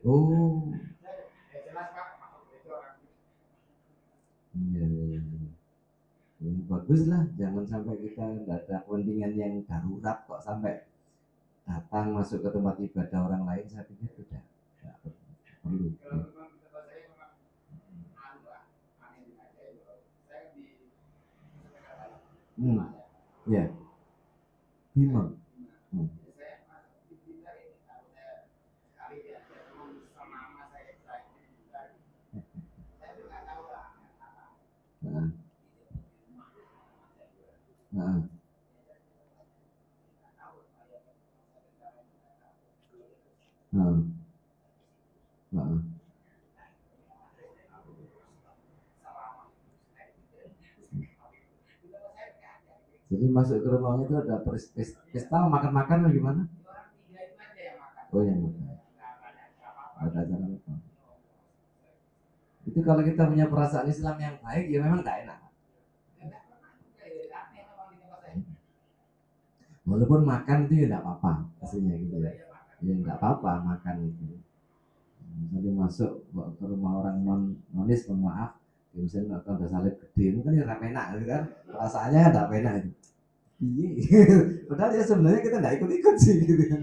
Oh. Iya, iya, iya. Ya, bagus lah, jangan sampai kita nggak ada kepentingan yang darurat kok sampai datang masuk ke tempat ibadah orang lain, saya pikir tidak perlu. Ya, Bima. Nah, nah, nah, nah. Jadi masuk ke rumahnya itu ada pesta makan-makan atau gimana? Oh yang makan. Ada acara apa? Itu kalau kita punya perasaan Islam yang baik, ya memang tidak enak. Walaupun makan itu ya tidak apa-apa, aslinya gitu ya. Ya tidak apa-apa makan itu. Jadi masuk ke rumah orang nonis, mohon maaf, ya misalnya nonton salib gede, itu kan ya tidak enak, gitu kan? Perasaannya tidak enak. Iya, padahal ya sebenarnya kita tidak ikut-ikut sih, gitu kan?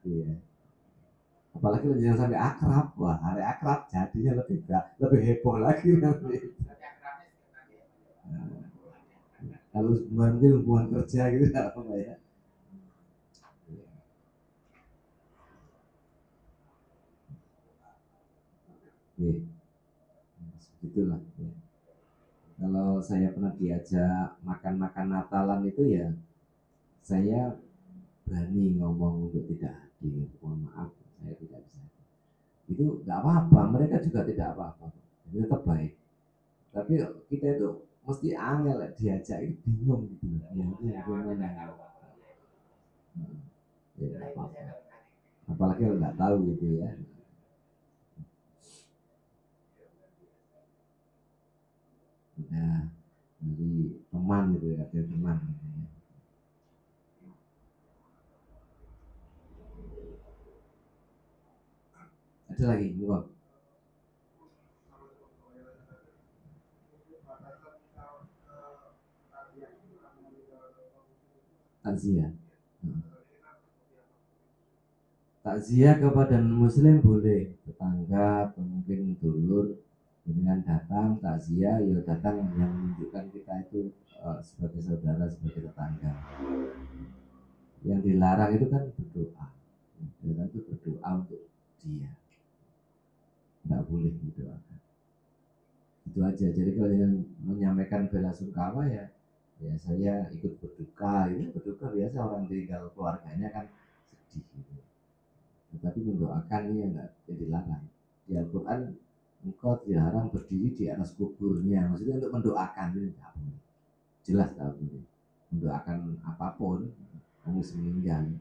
Iya. Apalagi yang sampai akrab, wah hari akrab jadinya lebih heboh lagi nanti. Nah, kalau mungkin hubungan kerja gitu apa ya? Iya, begitulah. Ya. Kalau saya pernah diajak makan-makan Natalan itu ya, saya berani ngomong untuk tidak hadir. Mohon maaf, saya tidak bisa. Itu nggak apa-apa, mereka juga tidak apa-apa. Itu tetap baik. Tapi kita itu mesti angel diajak itu bingung gitu. Ya, gimana? Ya, nggak apa-apa. Apalagi kalau nggak tahu gitu ya. Nah, dari teman gitu ya, dari teman. Gitu ya. Ada lagi, bukan? Takziah. Takziah kepada muslim boleh, tetangga atau mungkin dulur dengan datang takziah, ya datang yang menunjukkan kita itu sebagai saudara, sebagai tetangga. Yang dilarang itu kan berdoa. Dilarang itu berdoa untuk dia, nggak boleh didoakan. Itu aja. Jadi kalau yang menyampaikan bela sungkawa ya, ya saya ikut berduka. Itu berduka biasa orang tinggal keluarganya kan sedih gitu. Tetapi mendoakan ini enggak jadi larang. Di Al-Quran engkau dilarang berdiri di atas kuburnya. Maksudnya untuk mendoakan ini enggak boleh. Jelas enggak boleh. Mendoakan apapun, harus meninggal.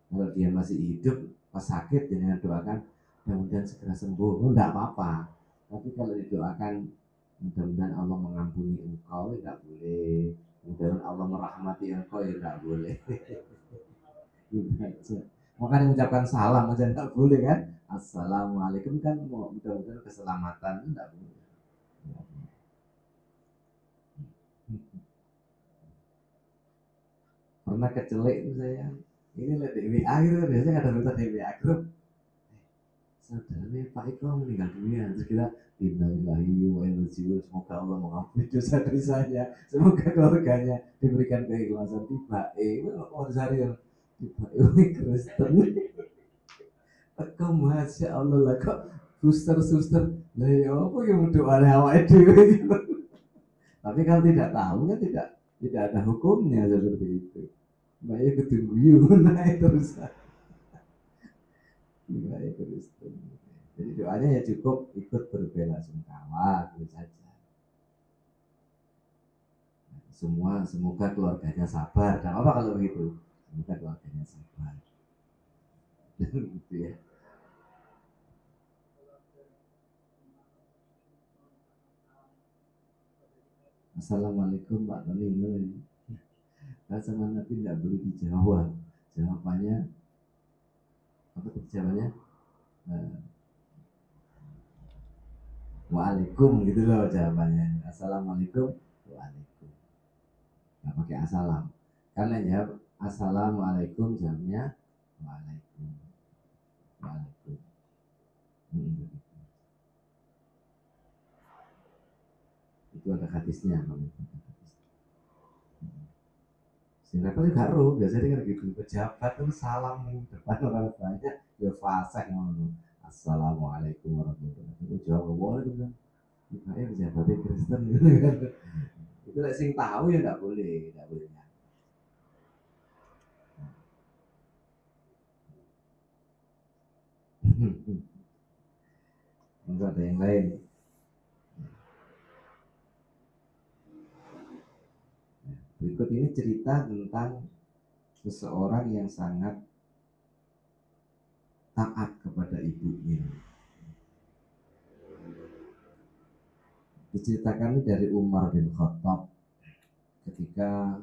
Kalau dia masih hidup, pas sakit dengan doakan mudah-mudahan segera sembuh, enggak apa-apa. Tapi kalau didoakan mudah-mudahan Allah mengampuni engkau, ya enggak boleh. Mudah-mudahan Allah merahmati engkau, ya enggak boleh. Makanya mengucapkan salam aja enggak boleh kan? Assalamualaikum kan mudah-mudahan keselamatan, enggak boleh. Pernah kecelek itu saya. Ini lihat di WA gitu, biasanya ada berita di WA grup. Saudara Pak Iko meninggal dunia. Terus kita innalillahi wa inna ilaihi raji'un. Semoga Allah mengampuni dosa-dosanya. Semoga keluarganya diberikan keikhlasan. Tiba oh hari yang tiba ini Kristen. Teko masya Allah lah kok suster lah ya apa yang doa awake dhewe. Tapi kalau tidak tahu kan tidak ada hukumnya seperti itu. Baik kudu guyu naik terus. Baik Kristen. Jadi doanya ya cukup ikut berbela sungkawa gitu saja. Semua semoga keluarganya sabar. Tidak apa kalau begitu. Semoga keluarganya sabar. Gitu ya. Assalamualaikum Pak Tony. Sama Nabi tidak boleh dijawab. Jawabannya apa tuh jawabannya? Waalaikum gitu loh jawabannya. Assalamualaikum. Waalaikum. Nggak pakai assalam. Kalian jawab assalamualaikum, jawabnya waalaikum. Waalaikum. Hmm. Itu ada hadisnya. Sehingga aku juga ro, biasanya kan gitu. Pejabat tuh salam depan orang banyak, ya fasih ngono. Assalamualaikum warahmatullahi wabarakatuh. Jawab boleh gitu. Kayak pejabat Kristen gitu kan. Itu lah sing tahu ya nggak boleh, nggak boleh. Enggak ada yang lain. Berikut ini cerita tentang seseorang yang sangat taat kepada ibunya. Diceritakan dari Umar bin Khattab ketika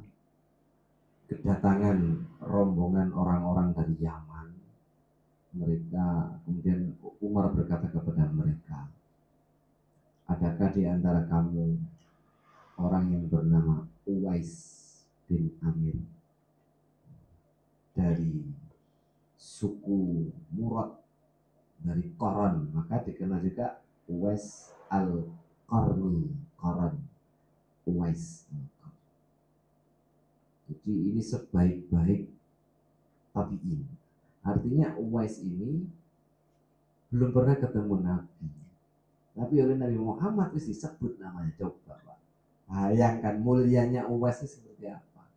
kedatangan rombongan orang-orang dari Yaman. Mereka kemudian Umar berkata kepada mereka, adakah di antara kamu orang yang bernama Uwais bin Amir dari suku Murad dari Qaran, maka dikenal juga Uwais al-Qarni, Qaran, Uwais. Jadi ini sebaik-baik tabi'in. Artinya Uwais ini belum pernah ketemu Nabi, tapi oleh Nabi Muhammad itu disebut namanya. Coba Pak, bayangkan mulianya Uwais itu seperti apa.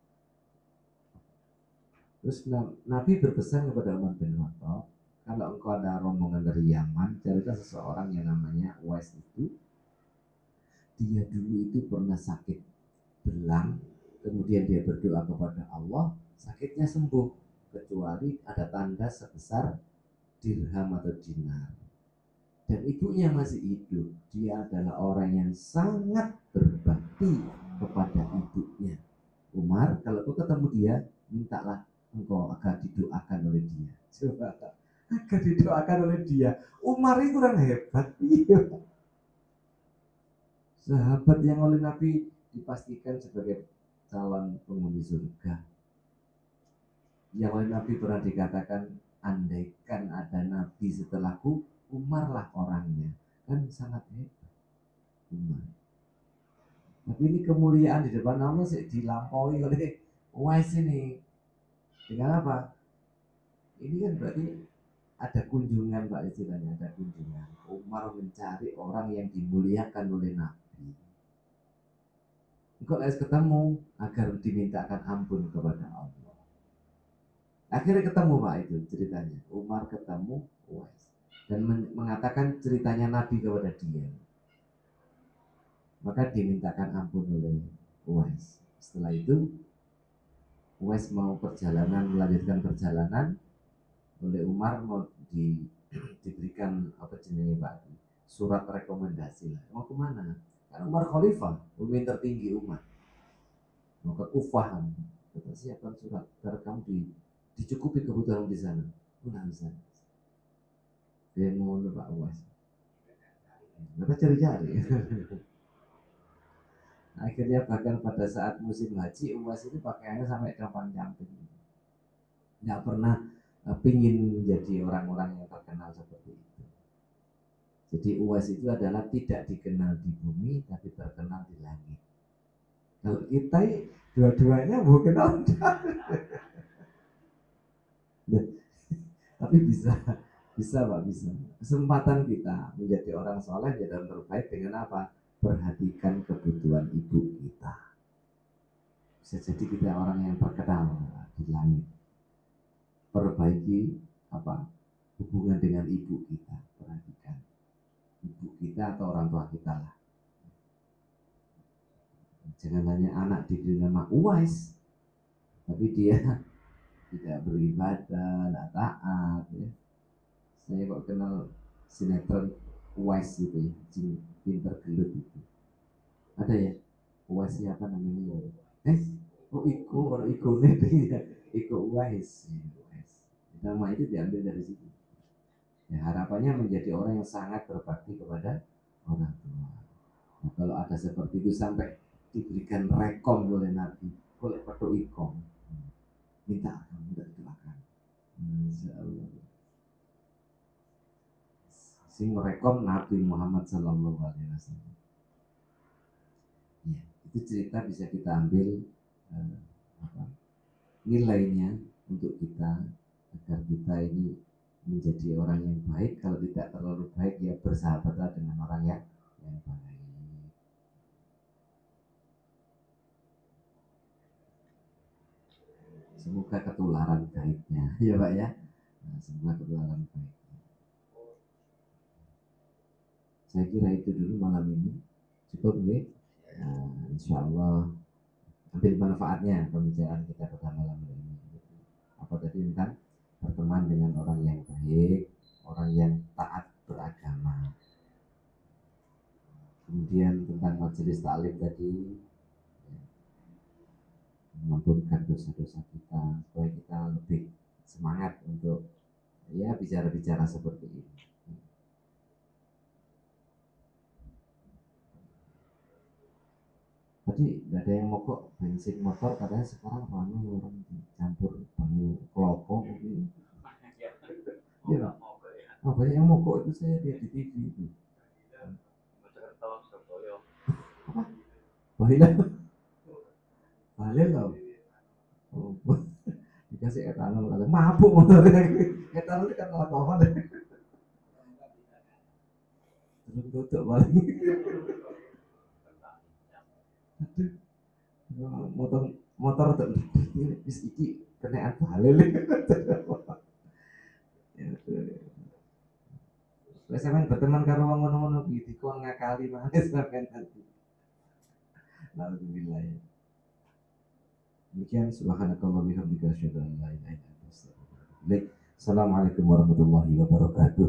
Terus Nabi berpesan kepada Umar bin Khattab, kalau engkau ada rombongan dari Yaman, carilah seseorang yang namanya Uwais itu. Dia dulu itu pernah sakit belang, kemudian dia berdoa kepada Allah, sakitnya sembuh, kecuali ada tanda sebesar dirham atau dinar. Dan ibunya masih hidup. Dia adalah orang yang sangat berbakti kepada ibunya. Umar, kalau kau ketemu dia, mintalah engkau agar didoakan oleh dia. Coba, agar didoakan oleh dia. Umar itu kurang hebat. Iya. Sahabat yang oleh Nabi dipastikan sebagai calon penghuni surga. Yang oleh Nabi pernah dikatakan, andaikan ada Nabi setelahku, Umar lah orangnya. Kan sangat hebat Umar. Tapi ini kemuliaan di depan Allah sih dilampaui oleh Uwais ini. Dengan apa? Ini kan berarti ada kunjungan Pak, istilahnya ada kunjungan. Umar mencari orang yang dimuliakan oleh Nabi. Engkau harus ketemu agar dimintakan ampun kepada Allah. Akhirnya ketemu Pak, itu ceritanya. Umar ketemu Uwais dan mengatakan ceritanya Nabi kepada dia. Maka dimintakan ampun oleh Uwais. Setelah itu Uwais mau melanjutkan perjalanan, oleh Umar mau diberikan apa jenenge Pak, surat rekomendasi lah. Mau kemana? Karena Umar Khalifah, pemimpin tertinggi umat. Mau ke Kufah, kita siapkan surat agar kamu dicukupi kebutuhan di sana. Udah bisa. Dia mau Pak Uwais. Mereka cari-cari. Akhirnya bahkan pada saat musim haji, Uwais itu pakaiannya sampai compang-camping. Nggak pernah pingin menjadi orang-orang yang terkenal seperti itu. Jadi Uwais itu adalah tidak dikenal di bumi, tapi terkenal di langit. Kalau kita dua-duanya bukan orang. Tapi bisa Pak, bisa. Kesempatan kita menjadi orang soleh dan terbaik dengan apa? Perhatikan kebutuhan ibu kita. Bisa jadi kita orang yang terkenal di langit. Perbaiki apa? Hubungan dengan ibu kita. Perhatikan ibu kita atau orang tua kita lah. Jangan hanya anak diberi nama Uwais, tapi dia tidak beribadah, tidak taat. Ya. Saya kok kenal sinetron Uwais itu ya, pinter gelut itu. Ada ya? Uwais siapa namanya? Oh Iko, orang Iko nih ya. Iko Uwais. Nama itu diambil dari situ. Ya, harapannya menjadi orang yang sangat berbakti kepada orang tua. Nah, kalau ada seperti itu sampai diberikan rekom oleh Nabi, oleh Petu Ikom. minta kamu tidak doakan. Insya Allah. Sing rekom Nabi Muhammad Sallallahu Alaihi Wasallam. Ya, itu cerita bisa kita ambil apa, nilainya untuk kita agar kita ini menjadi orang yang baik. Kalau tidak terlalu baik ya bersahabatlah dengan orang yang baik. Semoga ketularan baiknya ya Pak ya. Nah, semoga ketularan baik. Saya kira itu dulu malam ini cukup nih. Nah, insya Allah ambil manfaatnya pembicaraan kita pada malam ini. Apa tadi tentang berteman dengan orang yang baik, orang yang taat beragama. Kemudian tentang majelis taklim tadi, mengampunkan dosa-dosa kita supaya kita lebih semangat untuk ya bicara-bicara seperti ini. Tadi tidak ada yang mogok bensin motor, katanya sekarang ramai orang campur banyu kelapa mungkin. Ya, oh, banyak yang mogok itu saya lihat di TV itu. Apa? Bahilah, bahilah loh. Oh, dikasih etanol, kata mabuk motornya. Etanol itu kan alkohol. Belum tutup paling. Motor motor tuh bis iki kenaan balil. Wes sampean berteman karo wong ngono-ngono iki dikon ngakali manis sampean nanti. Alhamdulillah ya. Demikian subhanakallah bihamdika asyhadu an la ilaha illa anta astaghfiruka wa atubu ilaik. Assalamualaikum warahmatullahi wabarakatuh.